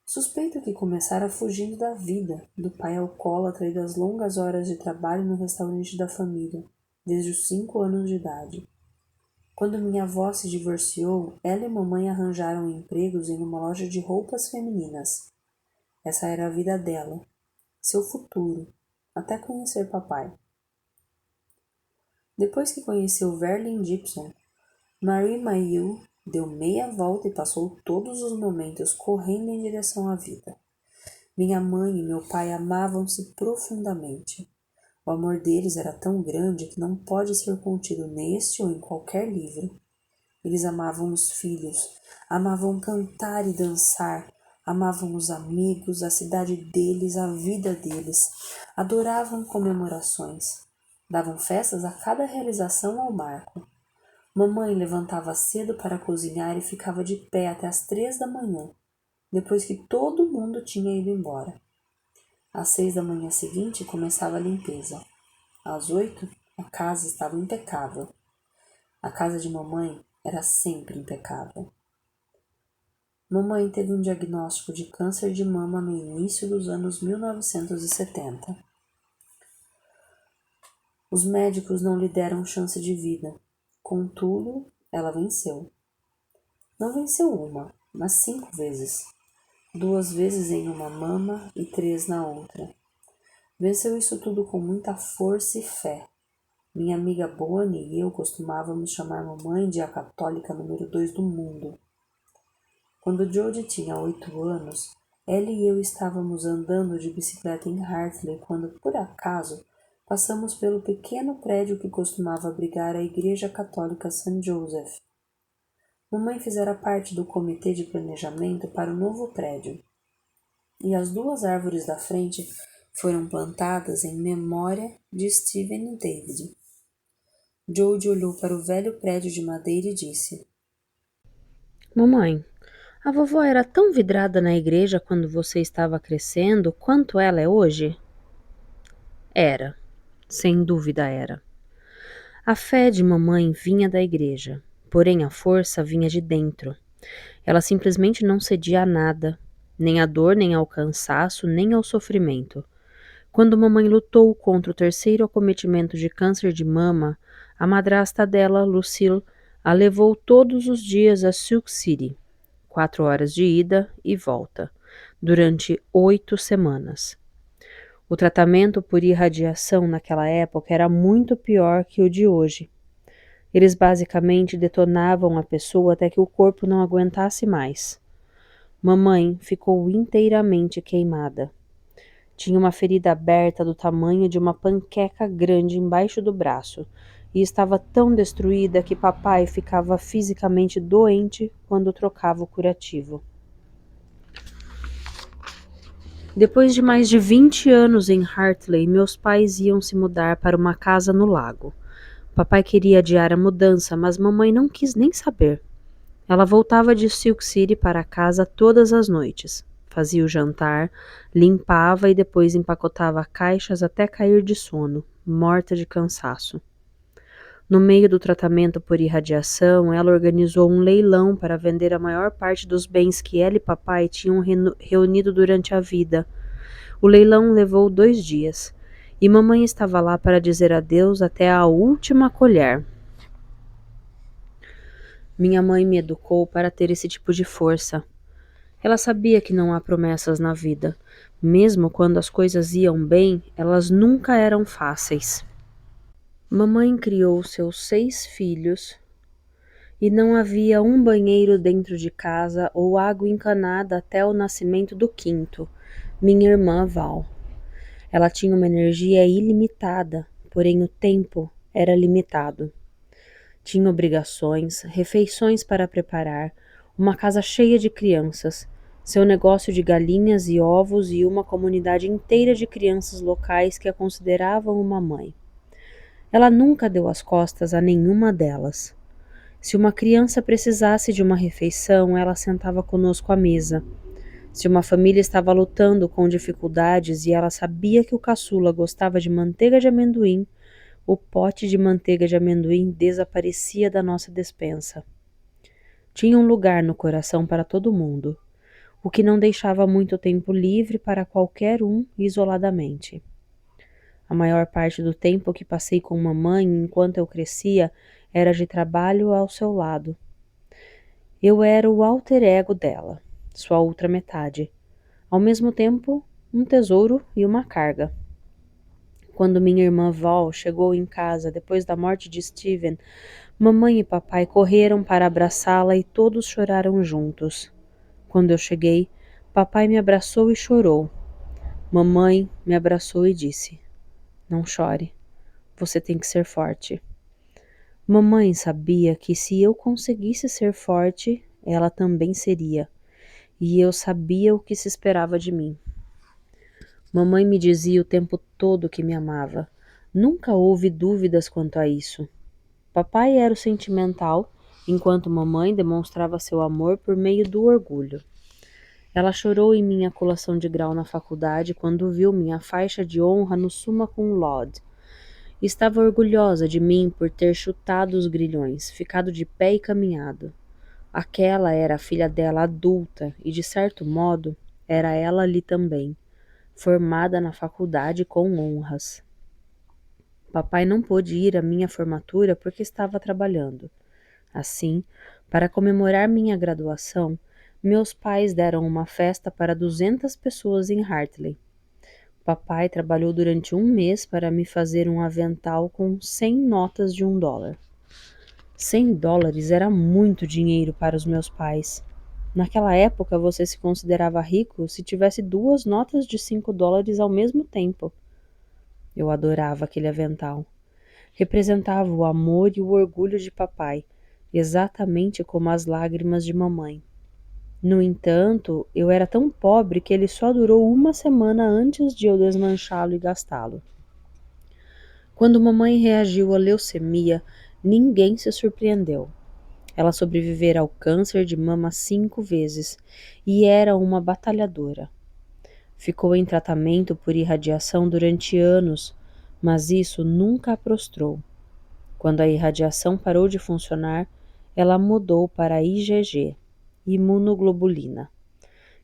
Suspeito que começara fugindo da vida, do pai alcoólatra e das longas horas de trabalho no restaurante da família, desde os 5 anos de idade. Quando minha avó se divorciou, ela e mamãe arranjaram empregos em uma loja de roupas femininas. Essa era a vida dela, seu futuro, até conhecer papai. Depois que conheceu Verlin Gibson, Marie Mayhew deu meia volta e passou todos os momentos correndo em direção à vida. Minha mãe e meu pai amavam-se profundamente. O amor deles era tão grande que não pode ser contido neste ou em qualquer livro. Eles amavam os filhos, amavam cantar e dançar, amavam os amigos, a cidade deles, a vida deles, adoravam comemorações, davam festas a cada realização ao marco. Mamãe levantava cedo para cozinhar e ficava de pé até as 3 da manhã, depois que todo mundo tinha ido embora. Às 6 da manhã seguinte começava a limpeza. Às 8, a casa estava impecável. A casa de mamãe era sempre impecável. Mamãe teve um diagnóstico de câncer de mama no início dos anos 1970. Os médicos não lhe deram chance de vida. Contudo, ela venceu. Não venceu uma, mas 5 vezes. 2 vezes em uma mama e 3 na outra. Venceu isso tudo com muita força e fé. Minha amiga Bonnie e eu costumávamos chamar mamãe de a católica número 2 do mundo. Quando Jodie tinha 8 anos, ela e eu estávamos andando de bicicleta em Hartley quando, por acaso, passamos pelo pequeno prédio que costumava abrigar a Igreja Católica St. Joseph. Mamãe fizera parte do comitê de planejamento para o novo prédio. E as 2 árvores da frente foram plantadas em memória de Stephen e David. Jodie olhou para o velho prédio de madeira e disse: Mamãe, a vovó era tão vidrada na igreja quando você estava crescendo quanto ela é hoje? Era, sem dúvida era. A fé de mamãe vinha da igreja, porém a força vinha de dentro. Ela simplesmente não cedia a nada, nem à dor, nem ao cansaço, nem ao sofrimento. Quando mamãe lutou contra o terceiro acometimento de câncer de mama, a madrasta dela, Lucille, a levou todos os dias a Sioux City, 4 horas de ida e volta, durante 8 semanas. O tratamento por irradiação naquela época era muito pior que o de hoje. Eles basicamente detonavam a pessoa até que o corpo não aguentasse mais. Mamãe ficou inteiramente queimada. Tinha uma ferida aberta do tamanho de uma panqueca grande embaixo do braço e estava tão destruída que papai ficava fisicamente doente quando trocava o curativo. Depois de mais de 20 anos em Hartley, meus pais iam se mudar para uma casa no lago. Papai queria adiar a mudança, mas mamãe não quis nem saber. Ela voltava de Sioux City para casa todas as noites. Fazia o jantar, limpava e depois empacotava caixas até cair de sono, morta de cansaço. No meio do tratamento por irradiação, ela organizou um leilão para vender a maior parte dos bens que ela e papai tinham reunido durante a vida. O leilão levou 2 dias, e mamãe estava lá para dizer adeus até a última colher. Minha mãe me educou para ter esse tipo de força. Ela sabia que não há promessas na vida. Mesmo quando as coisas iam bem, elas nunca eram fáceis. Mamãe criou seus 6 filhos e não havia um banheiro dentro de casa ou água encanada até o nascimento do quinto, minha irmã Val. Ela tinha uma energia ilimitada, porém o tempo era limitado. Tinha obrigações, refeições para preparar, uma casa cheia de crianças, seu negócio de galinhas e ovos e uma comunidade inteira de crianças locais que a consideravam uma mãe. Ela nunca deu as costas a nenhuma delas. Se uma criança precisasse de uma refeição, ela sentava conosco à mesa. Se uma família estava lutando com dificuldades e ela sabia que o caçula gostava de manteiga de amendoim, o pote de manteiga de amendoim desaparecia da nossa despensa. Tinha um lugar no coração para todo mundo, o que não deixava muito tempo livre para qualquer um isoladamente. A maior parte do tempo que passei com mamãe enquanto eu crescia era de trabalho ao seu lado. Eu era o alter ego dela, sua outra metade, ao mesmo tempo um tesouro e uma carga. Quando minha irmã Val chegou em casa depois da morte de Steven, mamãe e papai correram para abraçá-la e todos choraram juntos. Quando eu cheguei, papai me abraçou e chorou. Mamãe me abraçou e disse: "Não chore, você tem que ser forte." Mamãe sabia que se eu conseguisse ser forte, ela também seria, e eu sabia o que se esperava de mim. Mamãe me dizia o tempo todo que me amava. Nunca houve dúvidas quanto a isso. Papai era o sentimental, enquanto mamãe demonstrava seu amor por meio do orgulho. Ela chorou em minha colação de grau na faculdade quando viu minha faixa de honra no Summa Cum Laude. Estava orgulhosa de mim por ter chutado os grilhões, ficado de pé e caminhado. Aquela era a filha dela adulta e, de certo modo, era ela ali também, formada na faculdade com honras. Papai não pôde ir à minha formatura porque estava trabalhando. Assim, para comemorar minha graduação, meus pais deram uma festa para 200 pessoas em Hartley. Papai trabalhou durante um mês para me fazer um avental com 100 notas de $1. $100 era muito dinheiro para os meus pais. Naquela época, você se considerava rico se tivesse 2 notas de $5 ao mesmo tempo. Eu adorava aquele avental. Representava o amor e o orgulho de papai, exatamente como as lágrimas de mamãe. No entanto, eu era tão pobre que ele só durou uma semana antes de eu desmanchá-lo e gastá-lo. Quando mamãe reagiu à leucemia, ninguém se surpreendeu. Ela sobrevivera ao câncer de mama 5 vezes e era uma batalhadora. Ficou em tratamento por irradiação durante anos, mas isso nunca a prostrou. Quando a irradiação parou de funcionar, ela mudou para a IgG, imunoglobulina,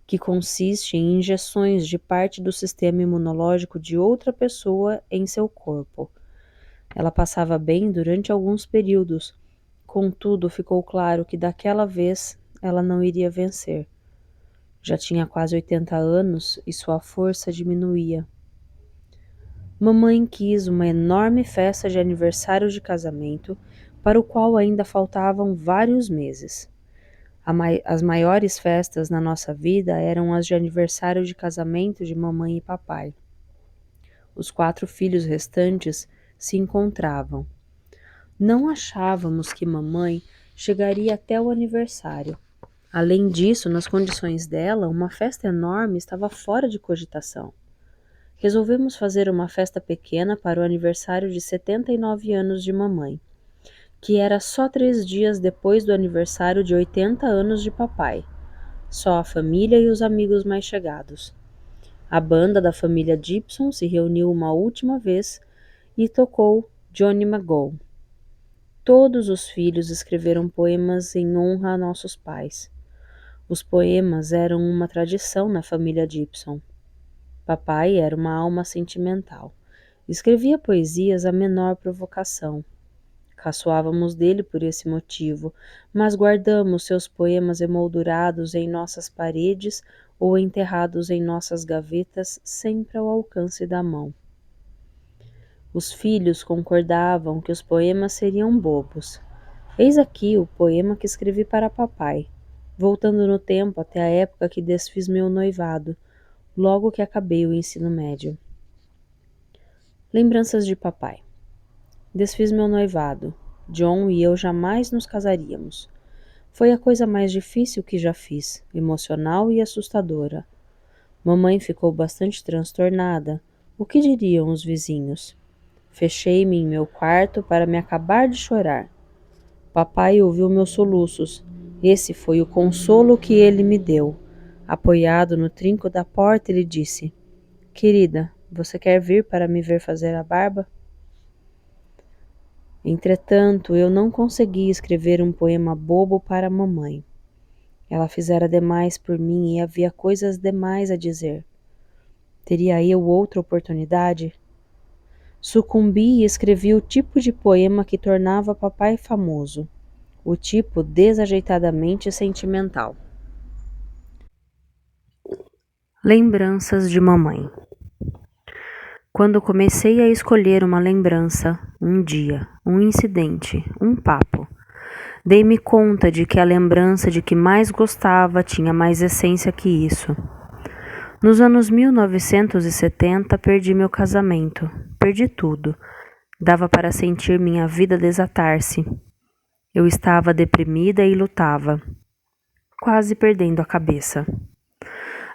que consiste em injeções de parte do sistema imunológico de outra pessoa em seu corpo. Ela passava bem durante alguns períodos, contudo ficou claro que daquela vez ela não iria vencer. Já tinha quase 80 anos e sua força diminuía. Mamãe quis uma enorme festa de aniversário de casamento, para o qual ainda faltavam vários meses. As maiores festas na nossa vida eram as de aniversário de casamento de mamãe e papai. Os 4 filhos restantes se encontravam. Não achávamos que mamãe chegaria até o aniversário. Além disso, nas condições dela, uma festa enorme estava fora de cogitação. Resolvemos fazer uma festa pequena para o aniversário de 79 anos de mamãe, que era só 3 dias depois do aniversário de 80 anos de papai. Só a família e os amigos mais chegados. A banda da família Gibson se reuniu uma última vez e tocou Johnny Mago. Todos os filhos escreveram poemas em honra a nossos pais. Os poemas eram uma tradição na família Gibson. Papai era uma alma sentimental. Escrevia poesias à menor provocação. Caçoávamos dele por esse motivo, mas guardamos seus poemas emoldurados em nossas paredes ou enterrados em nossas gavetas, sempre ao alcance da mão. Os filhos concordavam que os poemas seriam bobos. Eis aqui o poema que escrevi para papai, voltando no tempo até a época que desfiz meu noivado, logo que acabei o ensino médio. Lembranças de papai. Desfiz meu noivado. John e eu jamais nos casaríamos. Foi a coisa mais difícil que já fiz, emocional e assustadora. Mamãe ficou bastante transtornada. O que diriam os vizinhos? Fechei-me em meu quarto para me acabar de chorar. Papai ouviu meus soluços. Esse foi o consolo que ele me deu. Apoiado no trinco da porta, ele disse: Querida, você quer vir para me ver fazer a barba? Entretanto, eu não consegui escrever um poema bobo para a mamãe. Ela fizera demais por mim e havia coisas demais a dizer. Teria eu outra oportunidade? Sucumbi e escrevi o tipo de poema que tornava papai famoso, o tipo desajeitadamente sentimental. Lembranças de mamãe. Quando comecei a escolher uma lembrança, um dia, um incidente, um papo, dei-me conta de que a lembrança de que mais gostava tinha mais essência que isso. Nos anos 1970, perdi meu casamento, perdi tudo. Dava para sentir minha vida desatar-se. Eu estava deprimida e lutava, quase perdendo a cabeça.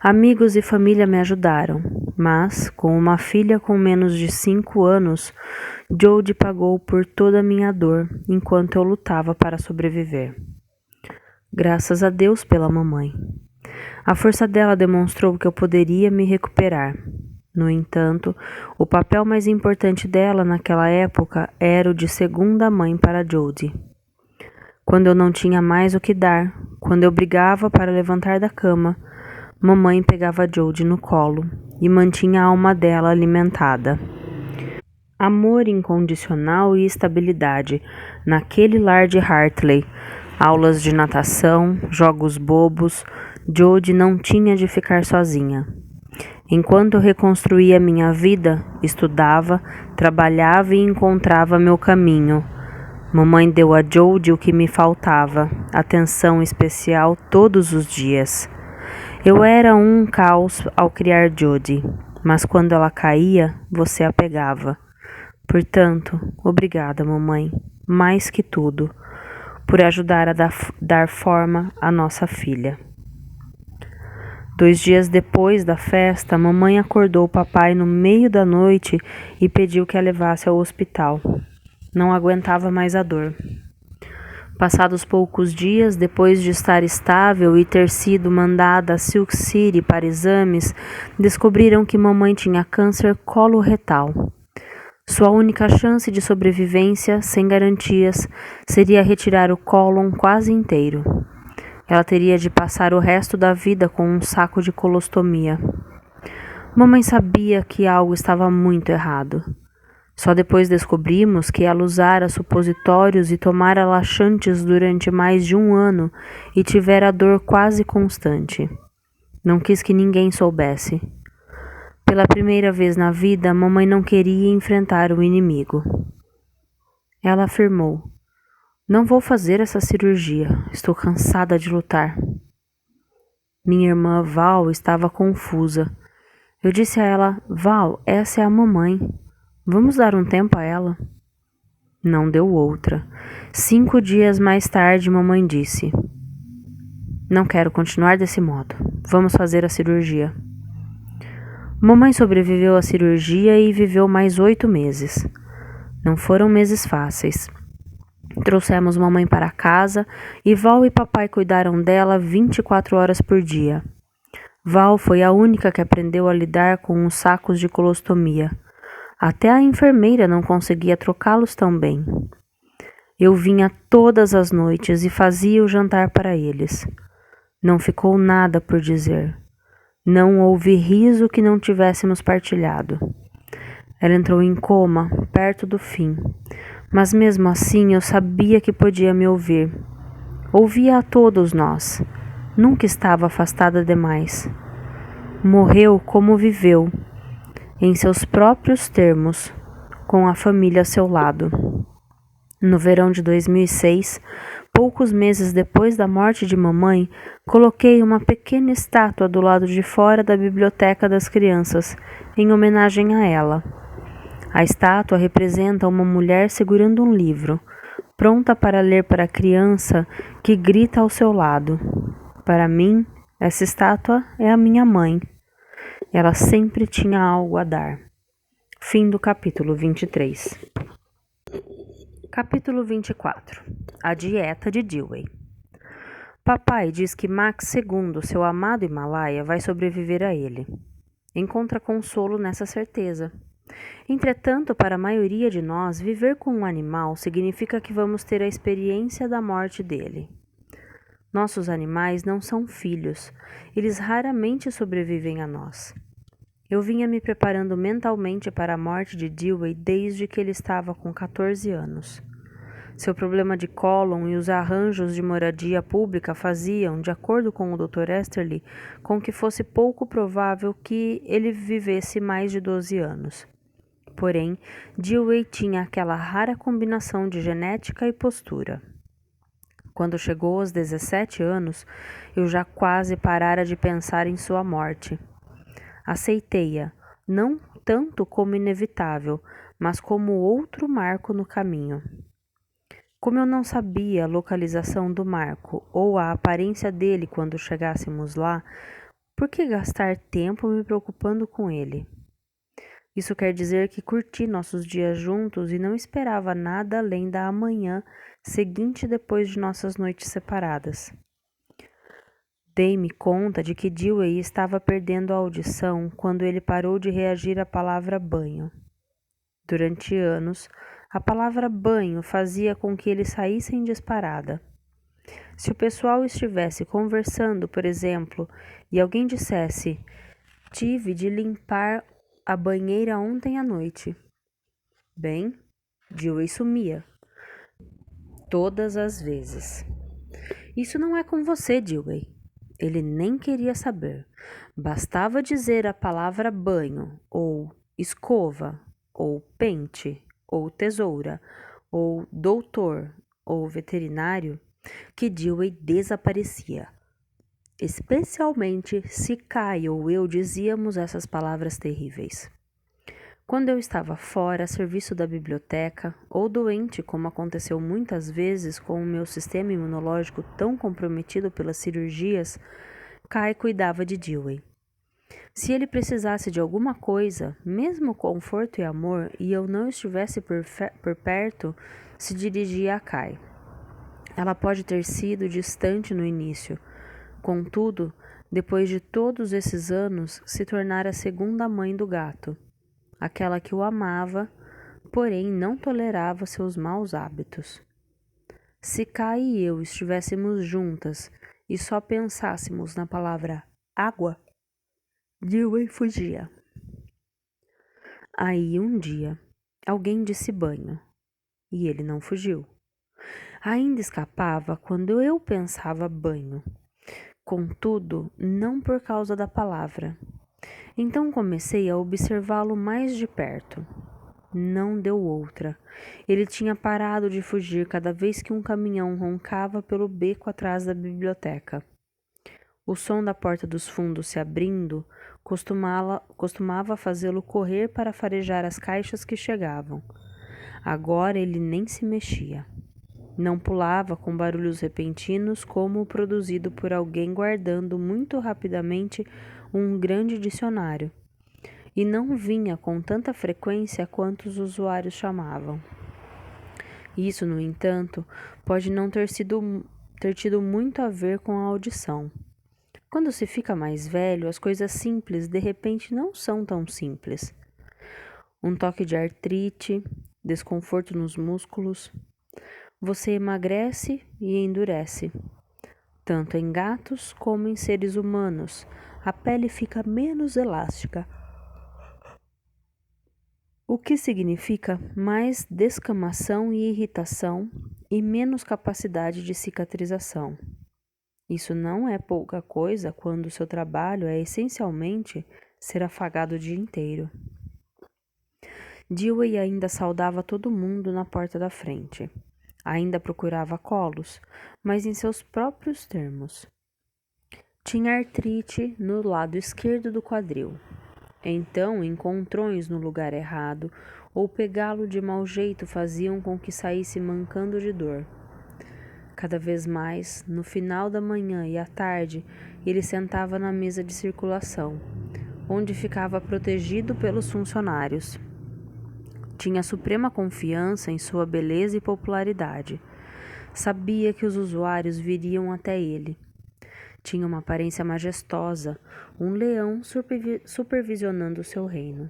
Amigos e família me ajudaram, mas, com uma filha com menos de 5 anos, Jodie pagou por toda a minha dor enquanto eu lutava para sobreviver. Graças a Deus pela mamãe. A força dela demonstrou que eu poderia me recuperar. No entanto, o papel mais importante dela naquela época era o de segunda mãe para Jodie. Quando eu não tinha mais o que dar, quando eu brigava para levantar da cama, mamãe pegava Jodie no colo e mantinha a alma dela alimentada. Amor incondicional e estabilidade naquele lar de Hartley. Aulas de natação, jogos bobos. Jodie não tinha de ficar sozinha. Enquanto eu reconstruía minha vida, estudava, trabalhava e encontrava meu caminho. Mamãe deu a Jodie o que me faltava, atenção especial todos os dias. Eu era um caos ao criar Jodie, mas quando ela caía, você a pegava. Portanto, obrigada, mamãe, mais que tudo, por ajudar a dar forma à nossa filha. 2 dias depois da festa, mamãe acordou o papai no meio da noite e pediu que a levasse ao hospital. Não aguentava mais a dor. Passados poucos dias, depois de estar estável e ter sido mandada a Silk City para exames, descobriram que mamãe tinha câncer coloretal. Sua única chance de sobrevivência, sem garantias, seria retirar o cólon quase inteiro. Ela teria de passar o resto da vida com um saco de colostomia. Mamãe sabia que algo estava muito errado. Só depois descobrimos que ela usara supositórios e tomara laxantes durante mais de 1 ano e tivera dor quase constante. Não quis que ninguém soubesse. Pela primeira vez na vida, mamãe não queria enfrentar o inimigo. Ela afirmou: "Não vou fazer essa cirurgia. Estou cansada de lutar." Minha irmã Val estava confusa. Eu disse a ela: "Val, essa é a mamãe. Vamos dar um tempo a ela?" Não deu outra. 5 dias mais tarde, mamãe disse: "Não quero continuar desse modo. Vamos fazer a cirurgia." Mamãe sobreviveu à cirurgia e viveu mais 8 meses. Não foram meses fáceis. Trouxemos mamãe para casa e Val e papai cuidaram dela 24 horas por dia. Val foi a única que aprendeu a lidar com os sacos de colostomia. Até a enfermeira não conseguia trocá-los tão bem. Eu vinha todas as noites e fazia o jantar para eles. Não ficou nada por dizer. Não houve riso que não tivéssemos partilhado. Ela entrou em coma, perto do fim. Mas mesmo assim eu sabia que podia me ouvir. Ouvia a todos nós. Nunca estava afastada demais. Morreu como viveu, em seus próprios termos, com a família a seu lado. No verão de 2006, poucos meses depois da morte de mamãe, coloquei uma pequena estátua do lado de fora da biblioteca das crianças, em homenagem a ela. A estátua representa uma mulher segurando um livro, pronta para ler para a criança que grita ao seu lado. Para mim, essa estátua é a minha mãe. Ela sempre tinha algo a dar. Fim do capítulo 23. Capítulo 24. A dieta de Dewey. Papai diz que Max II, seu amado Himalaia, vai sobreviver a ele. Encontra consolo nessa certeza. Entretanto, para a maioria de nós, viver com um animal significa que vamos ter a experiência da morte dele. Nossos animais não são filhos, eles raramente sobrevivem a nós. Eu vinha me preparando mentalmente para a morte de Dewey desde que ele estava com 14 anos. Seu problema de cólon e os arranjos de moradia pública faziam, de acordo com o Dr. Esterly, com que fosse pouco provável que ele vivesse mais de 12 anos. Porém, Dewey tinha aquela rara combinação de genética e postura. Quando chegou aos 17 anos, eu já quase parara de pensar em sua morte. Aceitei-a, não tanto como inevitável, mas como outro marco no caminho. Como eu não sabia a localização do marco ou a aparência dele quando chegássemos lá, por que gastar tempo me preocupando com ele? Isso quer dizer que curti nossos dias juntos e não esperava nada além da manhã seguinte depois de nossas noites separadas. Dei-me conta de que Dewey estava perdendo a audição quando ele parou de reagir à palavra banho. Durante anos, a palavra banho fazia com que eles saíssem disparada. Se o pessoal estivesse conversando, por exemplo, e alguém dissesse: "Tive de limpar a banheira ontem à noite." Bem, Dewey sumia. Todas as vezes. "Isso não é com você, Dewey." Ele nem queria saber. Bastava dizer a palavra banho, ou escova, ou pente, ou tesoura, ou doutor, ou veterinário, que Dewey desaparecia. Especialmente se Kai ou eu dizíamos essas palavras terríveis. Quando eu estava fora a serviço da biblioteca, ou doente, como aconteceu muitas vezes com o meu sistema imunológico tão comprometido pelas cirurgias, Kai cuidava de Dewey. Se ele precisasse de alguma coisa, mesmo conforto e amor, e eu não estivesse por perto, se dirigia a Kai. Ela pode ter sido distante no início, contudo, depois de todos esses anos, se tornara a segunda mãe do gato, aquela que o amava, porém não tolerava seus maus hábitos. Se Kai e eu estivéssemos juntas e só pensássemos na palavra água, Dewey fugia. Aí um dia, alguém disse banho, e ele não fugiu. Ainda escapava quando eu pensava banho. Contudo, não por causa da palavra. Então comecei a observá-lo mais de perto. Não deu outra. Ele tinha parado de fugir cada vez que um caminhão roncava pelo beco atrás da biblioteca. O som da porta dos fundos se abrindo costumava fazê-lo correr para farejar as caixas que chegavam. Agora ele nem se mexia. Não pulava com barulhos repentinos como o produzido por alguém guardando muito rapidamente um grande dicionário, e não vinha com tanta frequência quanto os usuários chamavam. Isso, no entanto, pode não ter tido muito a ver com a audição. Quando se fica mais velho, as coisas simples de repente não são tão simples. Um toque de artrite, desconforto nos músculos. Você emagrece e endurece. Tanto em gatos como em seres humanos, a pele fica menos elástica, o que significa mais descamação e irritação e menos capacidade de cicatrização. Isso não é pouca coisa quando seu trabalho é essencialmente ser afagado o dia inteiro. Dewey ainda saudava todo mundo na porta da frente. Ainda procurava colos, mas em seus próprios termos. Tinha artrite no lado esquerdo do quadril. Então, encontrões no lugar errado ou pegá-lo de mau jeito faziam com que saísse mancando de dor. Cada vez mais, no final da manhã e à tarde, ele sentava na mesa de circulação, onde ficava protegido pelos funcionários. Tinha suprema confiança em sua beleza e popularidade. Sabia que os usuários viriam até ele. Tinha uma aparência majestosa, um leão supervisionando seu reino.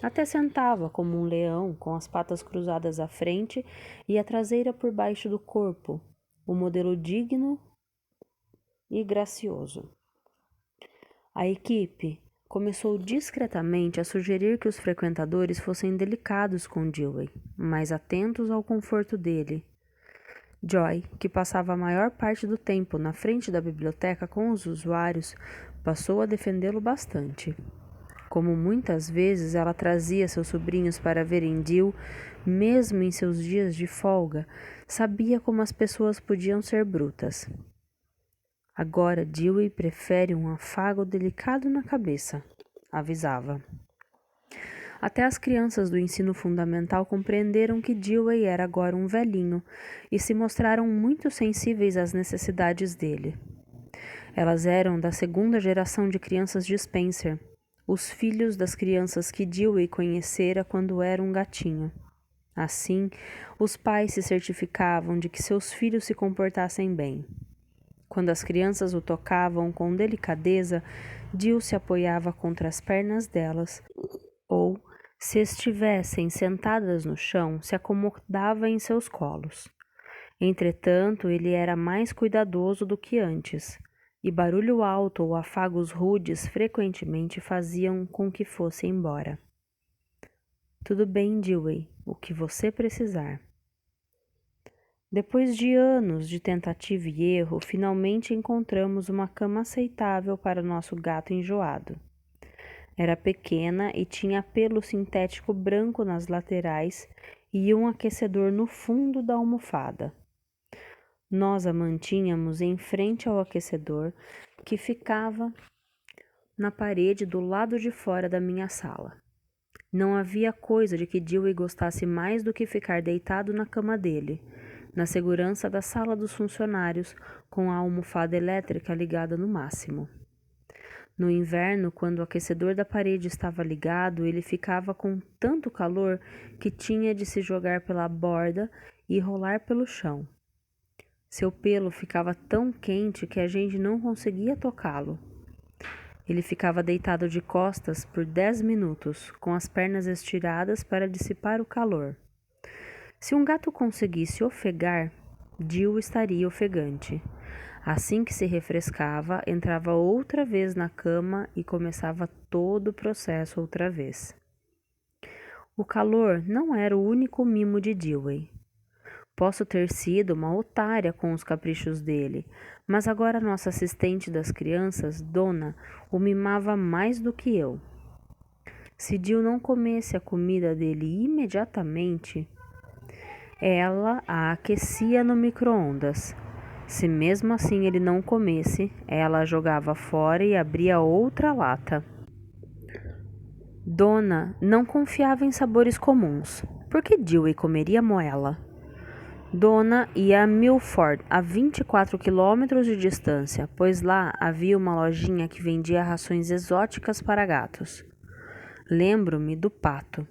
Até sentava como um leão, com as patas cruzadas à frente e a traseira por baixo do corpo, o modelo digno e gracioso. A equipe começou discretamente a sugerir que os frequentadores fossem delicados com Dewey, mais atentos ao conforto dele. Joy, que passava a maior parte do tempo na frente da biblioteca com os usuários, passou a defendê-lo bastante. Como muitas vezes ela trazia seus sobrinhos para verem Dewey, mesmo em seus dias de folga, sabia como as pessoas podiam ser brutas. Agora Dewey prefere um afago delicado na cabeça, avisava. Até as crianças do ensino fundamental compreenderam que Dewey era agora um velhinho e se mostraram muito sensíveis às necessidades dele. Elas eram da segunda geração de crianças de Spencer, os filhos das crianças que Dewey conhecera quando era um gatinho. Assim, os pais se certificavam de que seus filhos se comportassem bem. Quando as crianças o tocavam com delicadeza, Dewey se apoiava contra as pernas delas ou, se estivessem sentadas no chão, se acomodava em seus colos. Entretanto, ele era mais cuidadoso do que antes, e barulho alto ou afagos rudes frequentemente faziam com que fosse embora. Tudo bem, Dewey, o que você precisar. Depois de anos de tentativa e erro, finalmente encontramos uma cama aceitável para nosso gato enjoado. Era pequena e tinha pelo sintético branco nas laterais e um aquecedor no fundo da almofada. Nós a mantínhamos em frente ao aquecedor, que ficava na parede do lado de fora da minha sala. Não havia coisa de que Dewey gostasse mais do que ficar deitado na cama dele, na segurança da sala dos funcionários, com a almofada elétrica ligada no máximo. No inverno, quando o aquecedor da parede estava ligado, ele ficava com tanto calor que tinha de se jogar pela borda e rolar pelo chão. Seu pelo ficava tão quente que a gente não conseguia tocá-lo. Ele ficava deitado de costas por 10 minutos, com as pernas estiradas para dissipar o calor. Se um gato conseguisse ofegar, Jill estaria ofegante. Assim que se refrescava, entrava outra vez na cama e começava todo o processo outra vez. O calor não era o único mimo de Dewey. Posso ter sido uma otária com os caprichos dele, mas agora nossa assistente das crianças, Donna, o mimava mais do que eu. Se Jill não comesse a comida dele imediatamente, ela a aquecia no micro-ondas. Se mesmo assim ele não comesse, ela a jogava fora e abria outra lata. Donna não confiava em sabores comuns. Por que Dewey comeria moela? Donna ia a Milford, a 24 quilômetros de distância, pois lá havia uma lojinha que vendia rações exóticas para gatos. Lembro-me do pato.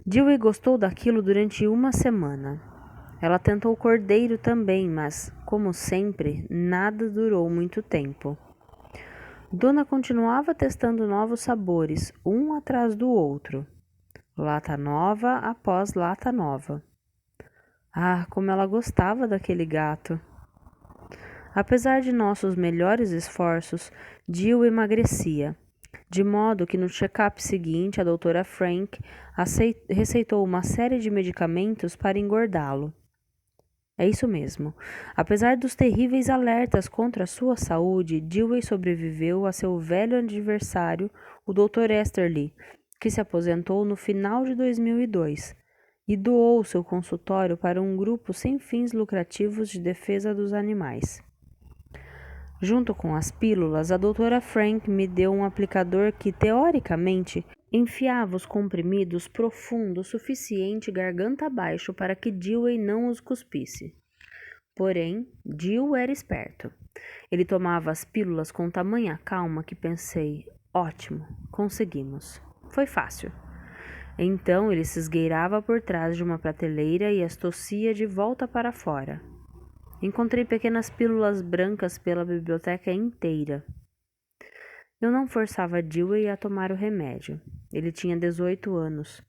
Dewey gostou daquilo durante uma semana. Ela tentou cordeiro também, mas, como sempre, nada durou muito tempo. Donna continuava testando novos sabores, um atrás do outro. Lata nova após lata nova. Ah, como ela gostava daquele gato! Apesar de nossos melhores esforços, Jill emagrecia, de modo que no check-up seguinte a doutora Frank receitou uma série de medicamentos para engordá-lo. É isso mesmo. Apesar dos terríveis alertas contra a sua saúde, Dewey sobreviveu a seu velho adversário, o Dr. Esterly, que se aposentou no final de 2002 e doou seu consultório para um grupo sem fins lucrativos de defesa dos animais. Junto com as pílulas, a doutora Frank me deu um aplicador que, teoricamente, enfiava os comprimidos profundo o suficiente garganta abaixo para que Dewey não os cuspisse. Porém, Jill era esperto. Ele tomava as pílulas com tamanha calma que pensei, ótimo, conseguimos. Foi fácil. Então ele se esgueirava por trás de uma prateleira e as tossia de volta para fora. Encontrei pequenas pílulas brancas pela biblioteca inteira. Eu não forçava Dewey a tomar o remédio. Ele tinha 18 anos.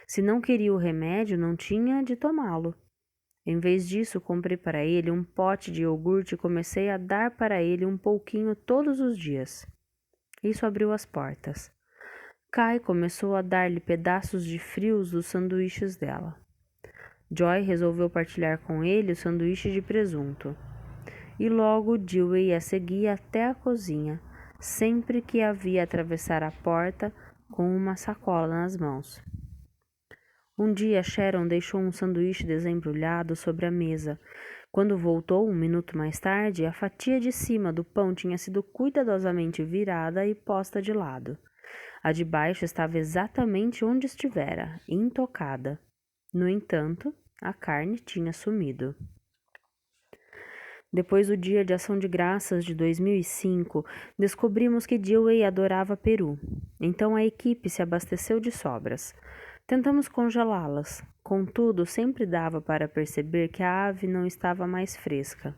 Se não queria o remédio, não tinha de tomá-lo. Em vez disso, comprei para ele um pote de iogurte e comecei a dar para ele um pouquinho todos os dias. Isso abriu as portas. Kai começou a dar-lhe pedaços de frios dos sanduíches dela. Joy resolveu partilhar com ele o sanduíche de presunto. E logo Dewey a seguia até a cozinha, sempre que a via atravessar a porta com uma sacola nas mãos. Um dia Sharon deixou um sanduíche desembrulhado sobre a mesa. Quando voltou, um minuto mais tarde, a fatia de cima do pão tinha sido cuidadosamente virada e posta de lado. A de baixo estava exatamente onde estivera, intocada. No entanto, a carne tinha sumido. Depois do dia de Ação de Graças de 2005, descobrimos que Dewey adorava peru. Então a equipe se abasteceu de sobras. Tentamos congelá-las, contudo sempre dava para perceber que a ave não estava mais fresca.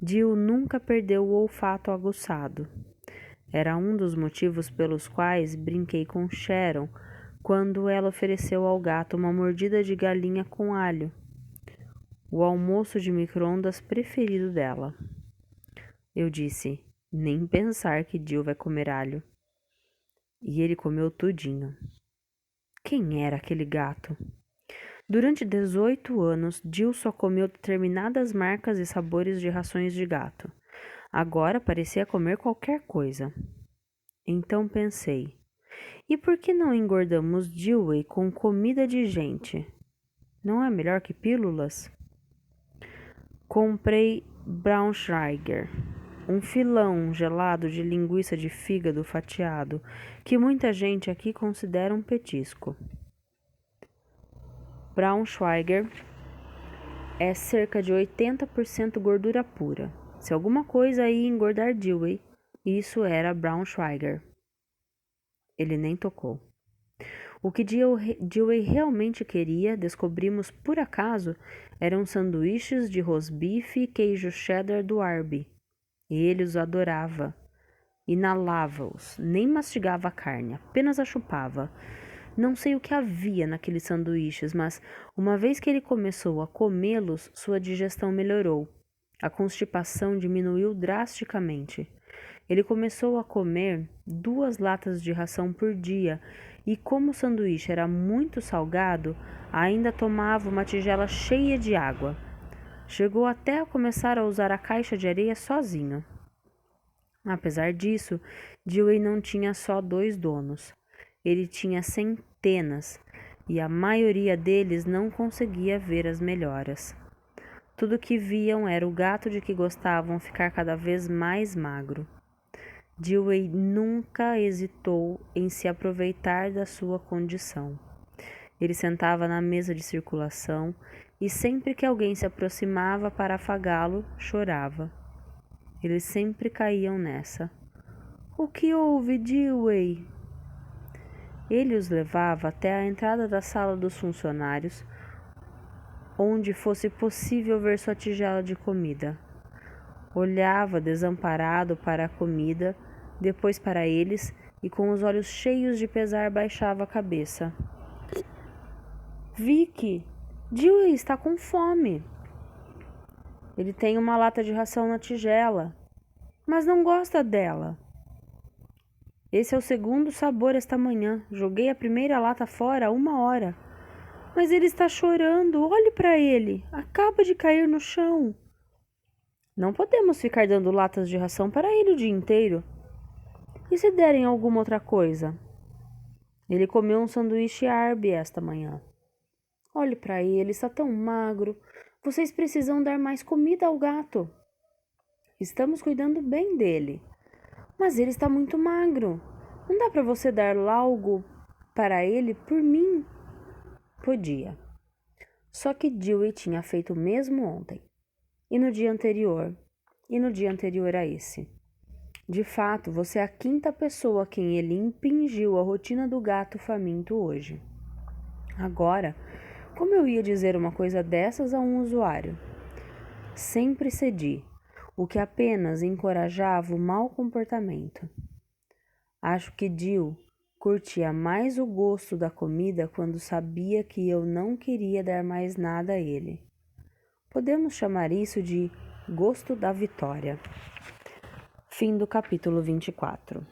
Jill nunca perdeu o olfato aguçado. Era um dos motivos pelos quais brinquei com Sharon quando ela ofereceu ao gato uma mordida de galinha com alho, o almoço de micro-ondas preferido dela. Eu disse, nem pensar que Jill vai comer alho. E ele comeu tudinho. Quem era aquele gato? Durante 18 anos, Jill só comeu determinadas marcas e sabores de rações de gato. Agora parecia comer qualquer coisa. Então pensei, e por que não engordamos Dewey com comida de gente? Não é melhor que pílulas? Comprei Braunschweiger, um filão gelado de linguiça de fígado fatiado, que muita gente aqui considera um petisco. Braunschweiger é cerca de 80% gordura pura. Se alguma coisa ia engordar Dewey, isso era Braunschweiger. Ele nem tocou. O que Dewey realmente queria, descobrimos por acaso, eram sanduíches de rosbife e queijo cheddar do Arby. E ele os adorava. Inalava-os, nem mastigava a carne, apenas a chupava. Não sei o que havia naqueles sanduíches, mas uma vez que ele começou a comê-los, sua digestão melhorou. A constipação diminuiu drasticamente. Ele começou a comer 2 latas de ração por dia e, como o sanduíche era muito salgado, ainda tomava uma tigela cheia de água. Chegou até a começar a usar a caixa de areia sozinho. Apesar disso, Dewey não tinha só 2 donos. Ele tinha centenas, e a maioria deles não conseguia ver as melhoras. Tudo que viam era o gato de que gostavam ficar cada vez mais magro. Dewey nunca hesitou em se aproveitar da sua condição. Ele sentava na mesa de circulação e sempre que alguém se aproximava para afagá-lo, chorava. Eles sempre caíam nessa. O que houve, Dewey? Ele os levava até a entrada da sala dos funcionários, onde fosse possível ver sua tigela de comida. Olhava desamparado para a comida, depois para eles, e com os olhos cheios de pesar baixava a cabeça. Vicky, Dewey está com fome. Ele tem uma lata de ração na tigela, mas não gosta dela. Esse é o segundo sabor esta manhã. Joguei a primeira lata fora há 1 hora. Mas ele está chorando. Olhe para ele. Acaba de cair no chão. Não podemos ficar dando latas de ração para ele o dia inteiro. E se derem alguma outra coisa? Ele comeu um sanduíche Arby esta manhã. Olhe para ele, está tão magro. Vocês precisam dar mais comida ao gato. Estamos cuidando bem dele. Mas ele está muito magro. Não dá para você dar algo para ele por mim? Podia. Só que Dewey tinha feito o mesmo ontem. E no dia anterior. E no dia anterior a esse. De fato, você é a 5ª pessoa a quem ele impingiu a rotina do gato faminto hoje. Agora, como eu ia dizer uma coisa dessas a um usuário? Sempre cedi, o que apenas encorajava o mau comportamento. Acho que Jill curtia mais o gosto da comida quando sabia que eu não queria dar mais nada a ele. Podemos chamar isso de gosto da vitória. Fim do capítulo 24.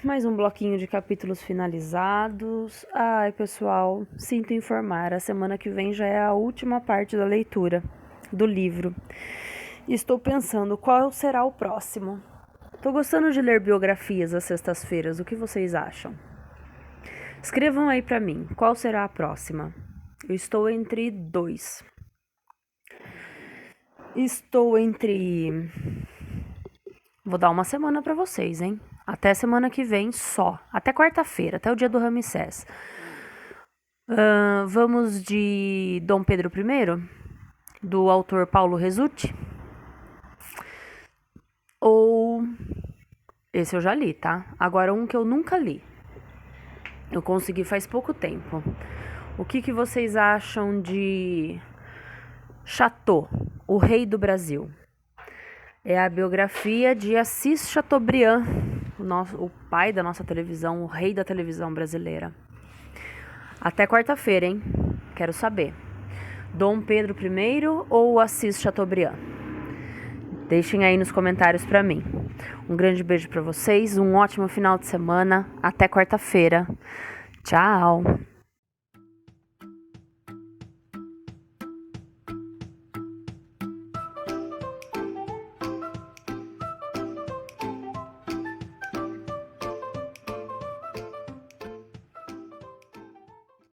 Mais um bloquinho de capítulos finalizados. Pessoal, sinto informar, a semana que vem já é a última parte da leitura do livro. Estou pensando qual será o próximo. Estou gostando de ler biografias às sextas-feiras, o que vocês acham? Escrevam aí pra mim, qual será a próxima? Eu estou entre 2. Vou dar uma semana pra vocês, hein? Até semana que vem só. Até quarta-feira, até o dia do Ramsés. Vamos de Dom Pedro I, do autor Paulo Resutti. Ou... esse eu já li, tá? Agora um que eu nunca li. Eu consegui faz pouco tempo. O que vocês acham de Chateau, o rei do Brasil? É a biografia de Assis Chateaubriand, o pai da nossa televisão, o rei da televisão brasileira. Até quarta-feira, hein? Quero saber. Dom Pedro I ou Assis Chateaubriand? Deixem aí nos comentários pra mim. Um grande beijo pra vocês, um ótimo final de semana. Até quarta-feira. Tchau!